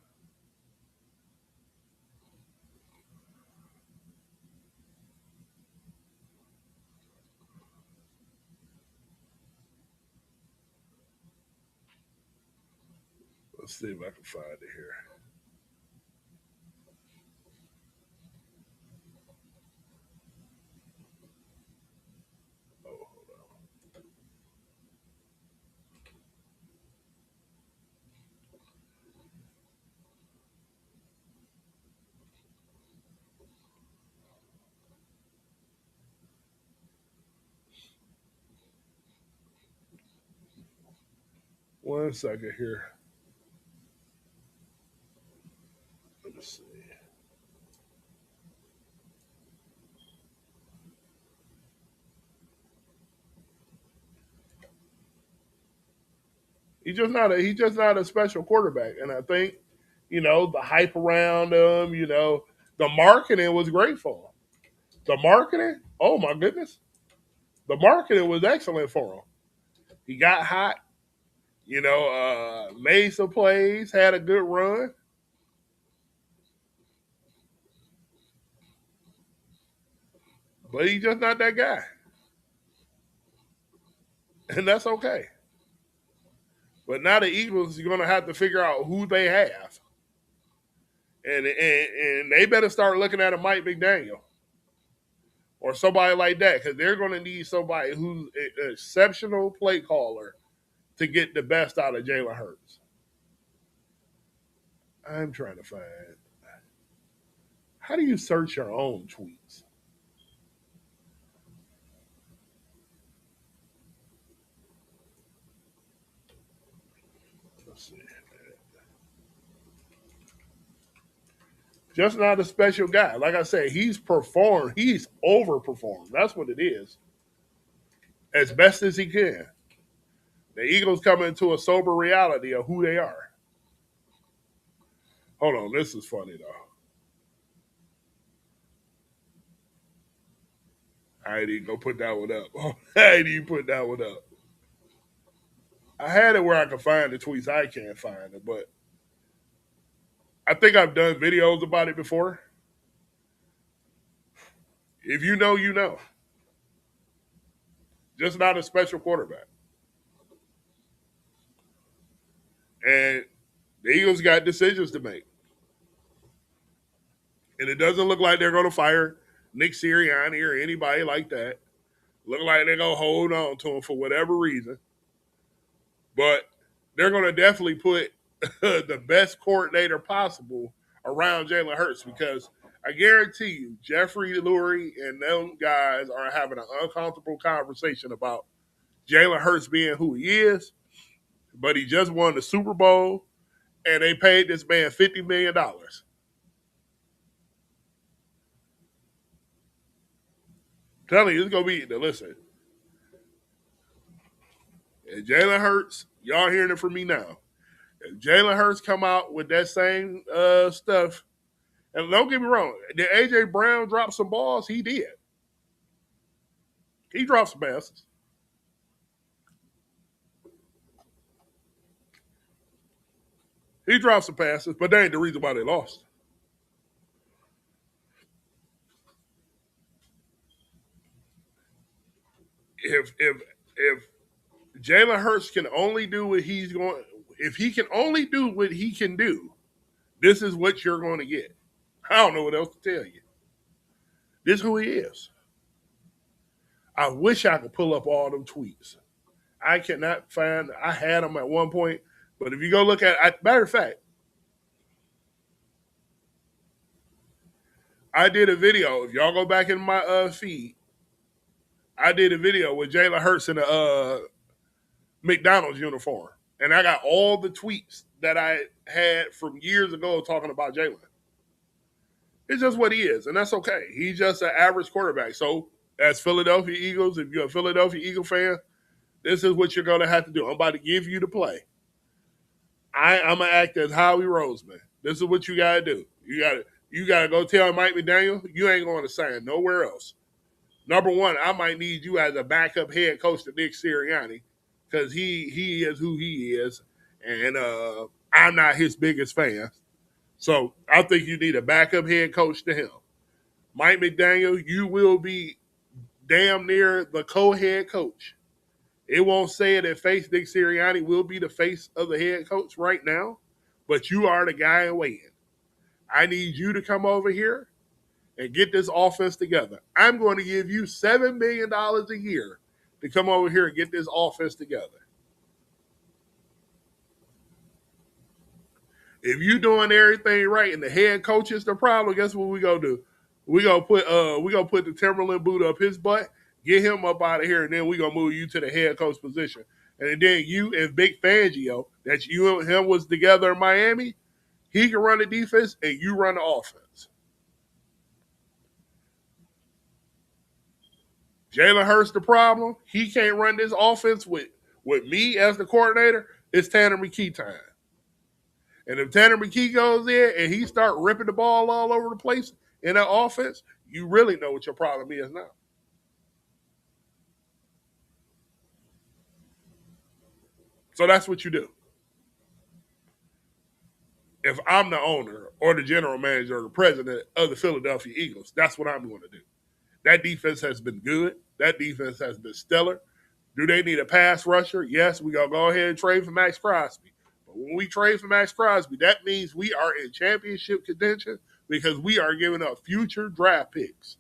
Let's see if I can find it here. Oh, hold on. One second here. Let me see. He's just not a special quarterback. And I think, the hype around him, the marketing was great for him. The marketing, oh my goodness. The marketing was excellent for him. He got hot, made some plays, had a good run. But he's just not that guy. And that's okay. But now the Eagles are going to have to figure out who they have. And they better start looking at a Mike McDaniel or somebody like that because they're going to need somebody who's an exceptional play caller to get the best out of Jalen Hurts. I'm trying to find. How do you search your own tweets? Let's see. Just not a special guy. Like I said, he's performed. He's overperformed. That's what it is. As best as he can. The Eagles come into a sober reality of who they are. Hold on, this is funny though. I ain't even gonna put that one up. I ain't even put that one up. I had it where I could find the tweets. I can't find it, but I think I've done videos about it before. If you know, you know. Just not a special quarterback. And the Eagles got decisions to make. And it doesn't look like they're going to fire Nick Sirianni or anybody like that. Look like they're going to hold on to him for whatever reason. But they're going to definitely put the best coordinator possible around Jalen Hurts because I guarantee you, Jeffrey Lurie and them guys are having an uncomfortable conversation about Jalen Hurts being who he is, but he just won the Super Bowl and they paid this man $50 million. Telling you, it's going to be, listen, if Jalen Hurts, y'all hearing it from me now. If Jalen Hurts come out with that same stuff, and don't get me wrong, did A.J. Brown drop some balls? He did. He dropped some passes. He dropped some passes, but that ain't the reason why they lost. If Jalen Hurts can only do what he's going, if he can only do what he can do, this is what you're going to get. I don't know what else to tell you. This is who he is. I wish I could pull up all them tweets. I cannot find. I had them at one point, but if you go look at, matter of fact, I did a video. If y'all go back in my feed, I did a video with Jalen Hurts in a McDonald's uniform, and I got all the tweets that I had from years ago talking about Jalen. It's just what he is, and that's okay. He's just an average quarterback. So, as Philadelphia Eagles, if you're a Philadelphia Eagle fan, this is what you're going to have to do. I'm about to give you the play. I'm going to act as Howie Roseman. This is what you got to do. You got to go tell Mike McDaniel you ain't going to sign nowhere else. Number one, I might need you as a backup head coach to Nick Sirianni because he is who he is, and I'm not his biggest fan. So I think you need a backup head coach to him. Mike McDaniel, you will be damn near the co-head coach. It won't say it in face. Nick Sirianni will be the face of the head coach right now, but you are the guy in waiting. I need you to come over here and get this offense together. I'm going to give you $7 million a year to come over here and get this offense together. If you doing everything right and the head coach is the problem, guess what we gonna do? We gonna put the Timberland boot up his butt, get him up out of here, and then we gonna move you to the head coach position. And then you and Big Fangio, that you and him was together in Miami, he can run the defense and you run the offense. Jalen Hurts the problem. He can't run this offense with me as the coordinator. It's Tanner McKee time. And if Tanner McKee goes in and he start ripping the ball all over the place in that offense, you really know what your problem is now. So that's what you do. If I'm the owner or the general manager or the president of the Philadelphia Eagles, that's what I'm going to do. That defense has been good. That defense has been stellar. Do they need a pass rusher? Yes, we're going to go ahead and trade for Max Crosby. But when we trade for Max Crosby, that means we are in championship contention because we are giving up future draft picks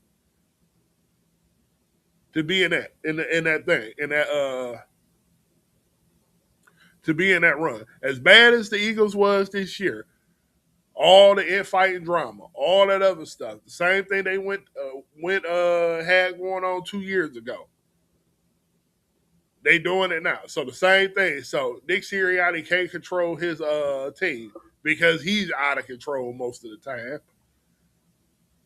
to be in that to be in that run. As bad as the Eagles was this year, all the infighting drama, all that other stuff, the same thing they had going on 2 years ago. They doing it now. So the same thing. So Nick Sirianni can't control his team because he's out of control most of the time.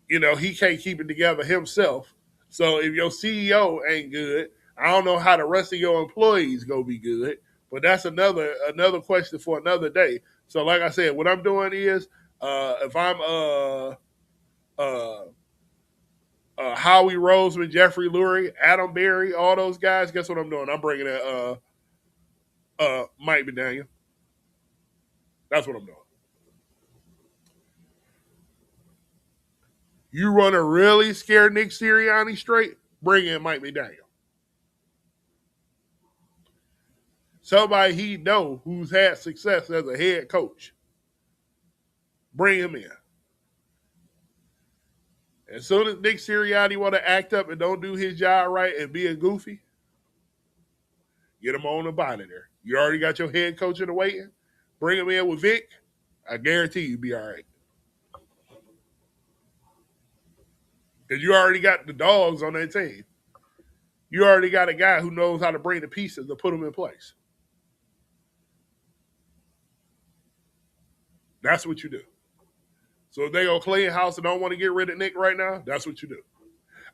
He can't keep it together himself. So if your CEO ain't good, I don't know how the rest of your employees gonna be good. But that's another question for another day. So like I said, what I'm doing is if I'm Howie Roseman, Jeffrey Lurie, Adam Berry, all those guys, guess what I'm doing? I'm bringing in Mike McDaniel. That's what I'm doing. You want to really scare Nick Sirianni straight? Bring in Mike McDaniel. Somebody he know who's had success as a head coach. Bring him in. As soon as Nick Sirianni want to act up and don't do his job right and be a goofy, get him on the body there. You already got your head coach in the waiting. Bring him in with Vic. I guarantee you'll be all right. Because you already got the dogs on that team. You already got a guy who knows how to bring the pieces to put them in place. That's what you do. So if they go clean house and don't want to get rid of Nick right now, that's what you do.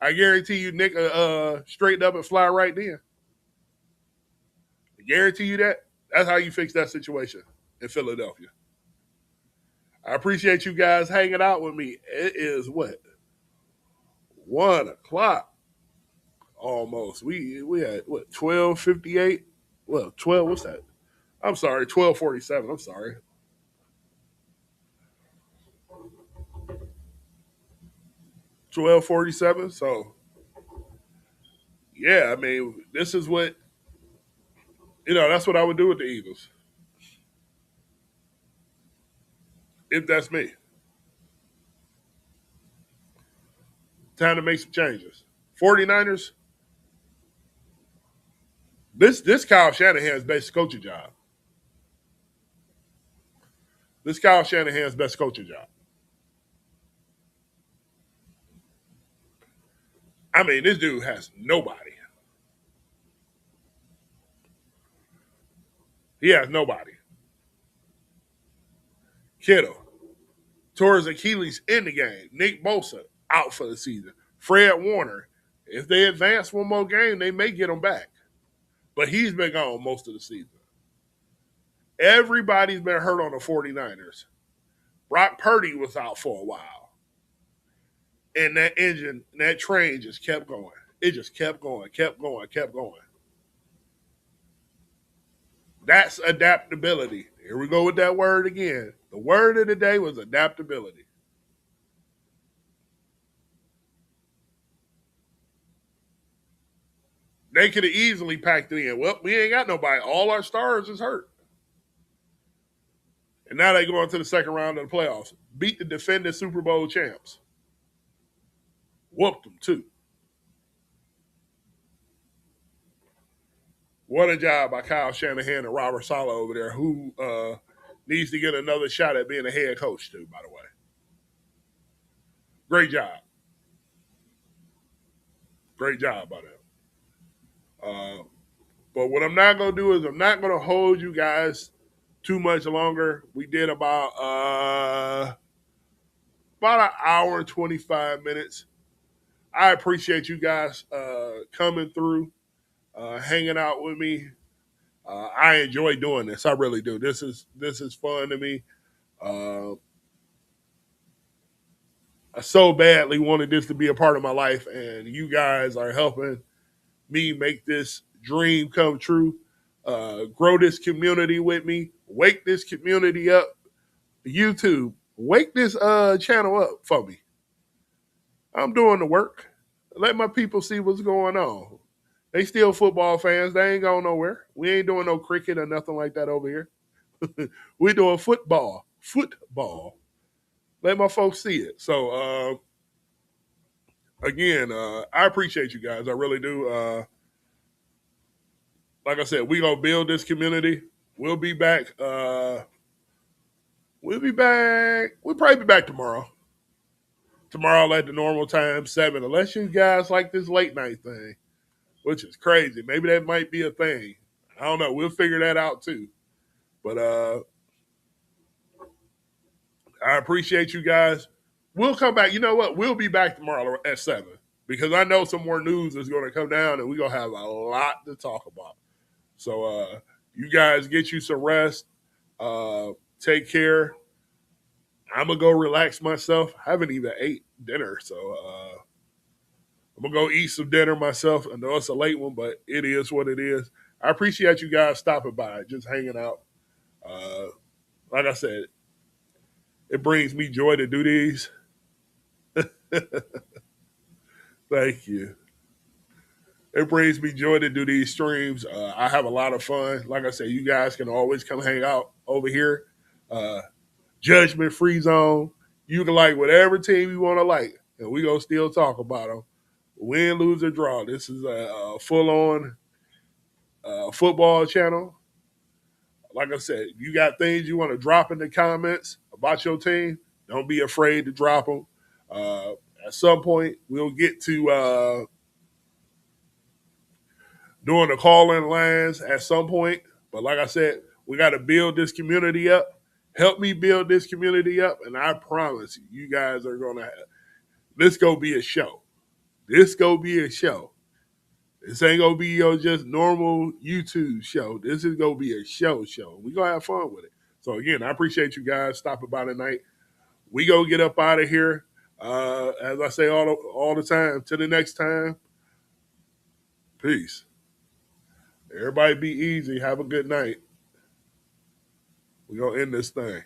I guarantee you Nick straighten up and fly right then. I guarantee you that. That's how you fix that situation in Philadelphia. I appreciate you guys hanging out with me. It is what? 1 o'clock almost. We had what 12:58? Well, 12, what's that? I'm sorry, 12:47. I'm sorry. 12:47. So yeah, I mean, this is what that's what I would do with the Eagles. If that's me. Time to make some changes. 49ers, this Kyle Shanahan's best coaching job. This Kyle Shanahan's best coaching job. I mean, this dude has nobody. He has nobody. Kittle tore his Achilles in the game. Nick Bosa out for the season. Fred Warner, if they advance one more game, they may get him back. But he's been gone most of the season. Everybody's been hurt on the 49ers. Brock Purdy was out for a while. And that train just kept going. It just kept going, kept going, kept going. That's adaptability. Here we go with that word again. The word of the day was adaptability. They could have easily packed it in. Well, we ain't got nobody. All our stars is hurt. And now they go into the second round of the playoffs. Beat the defending Super Bowl champs. Whooped them, too. What a job by Kyle Shanahan and Robert Saleh over there, who needs to get another shot at being a head coach, too, by the way. Great job. Great job by them. But what I'm not going to do is I'm not going to hold you guys too much longer. We did about an hour and 25 minutes. I appreciate you guys coming through, hanging out with me. I enjoy doing this. I really do. This is fun to me. I so badly wanted this to be a part of my life, and you guys are helping me make this dream come true. Grow this community with me. Wake this community up. YouTube, wake this channel up for me. I'm doing the work. Let my people see what's going on. They still football fans. They ain't going nowhere. We ain't doing no cricket or nothing like that over here. We doing football. Football. Let my folks see it. So again, I appreciate you guys. I really do. Like I said, we gonna build this community. We'll be back. We'll be back. We'll probably be back tomorrow. Tomorrow at the normal time, 7. Unless you guys like this late night thing, which is crazy. Maybe that might be a thing. I don't know. We'll figure that out too. But I appreciate you guys. We'll come back. You know what? We'll be back tomorrow at 7 because I know some more news is going to come down and we're going to have a lot to talk about. So you guys get you some rest. Take care. I'm going to go relax myself. I haven't even ate dinner. So I'm going to go eat some dinner myself. I know it's a late one, but it is what it is. I appreciate you guys stopping by, just hanging out. Uh, like I said, it brings me joy to do these. Thank you. It brings me joy to do these streams. I have a lot of fun. Like I said, you guys can always come hang out over here. Uh, Judgment free zone. You can like whatever team you want to like, and we gonna still talk about them. Win, lose, or draw. This is a full on football channel. Like I said, if you got things you want to drop in the comments about your team, don't be afraid to drop them. Uh, at some point, we'll get to doing the call in lines at some point. But like I said, we got to build this community up. Help me build this community up, and I promise you, you guys are gonna have this. Go be a show. This go be a show. This ain't gonna be your just normal YouTube show. This is gonna be a show. We gonna have fun with it. So again, I appreciate you guys stopping by tonight. We go get up out of here. As I say all the time. Till the next time. Peace. Everybody be easy. Have a good night. We're gonna end this thing.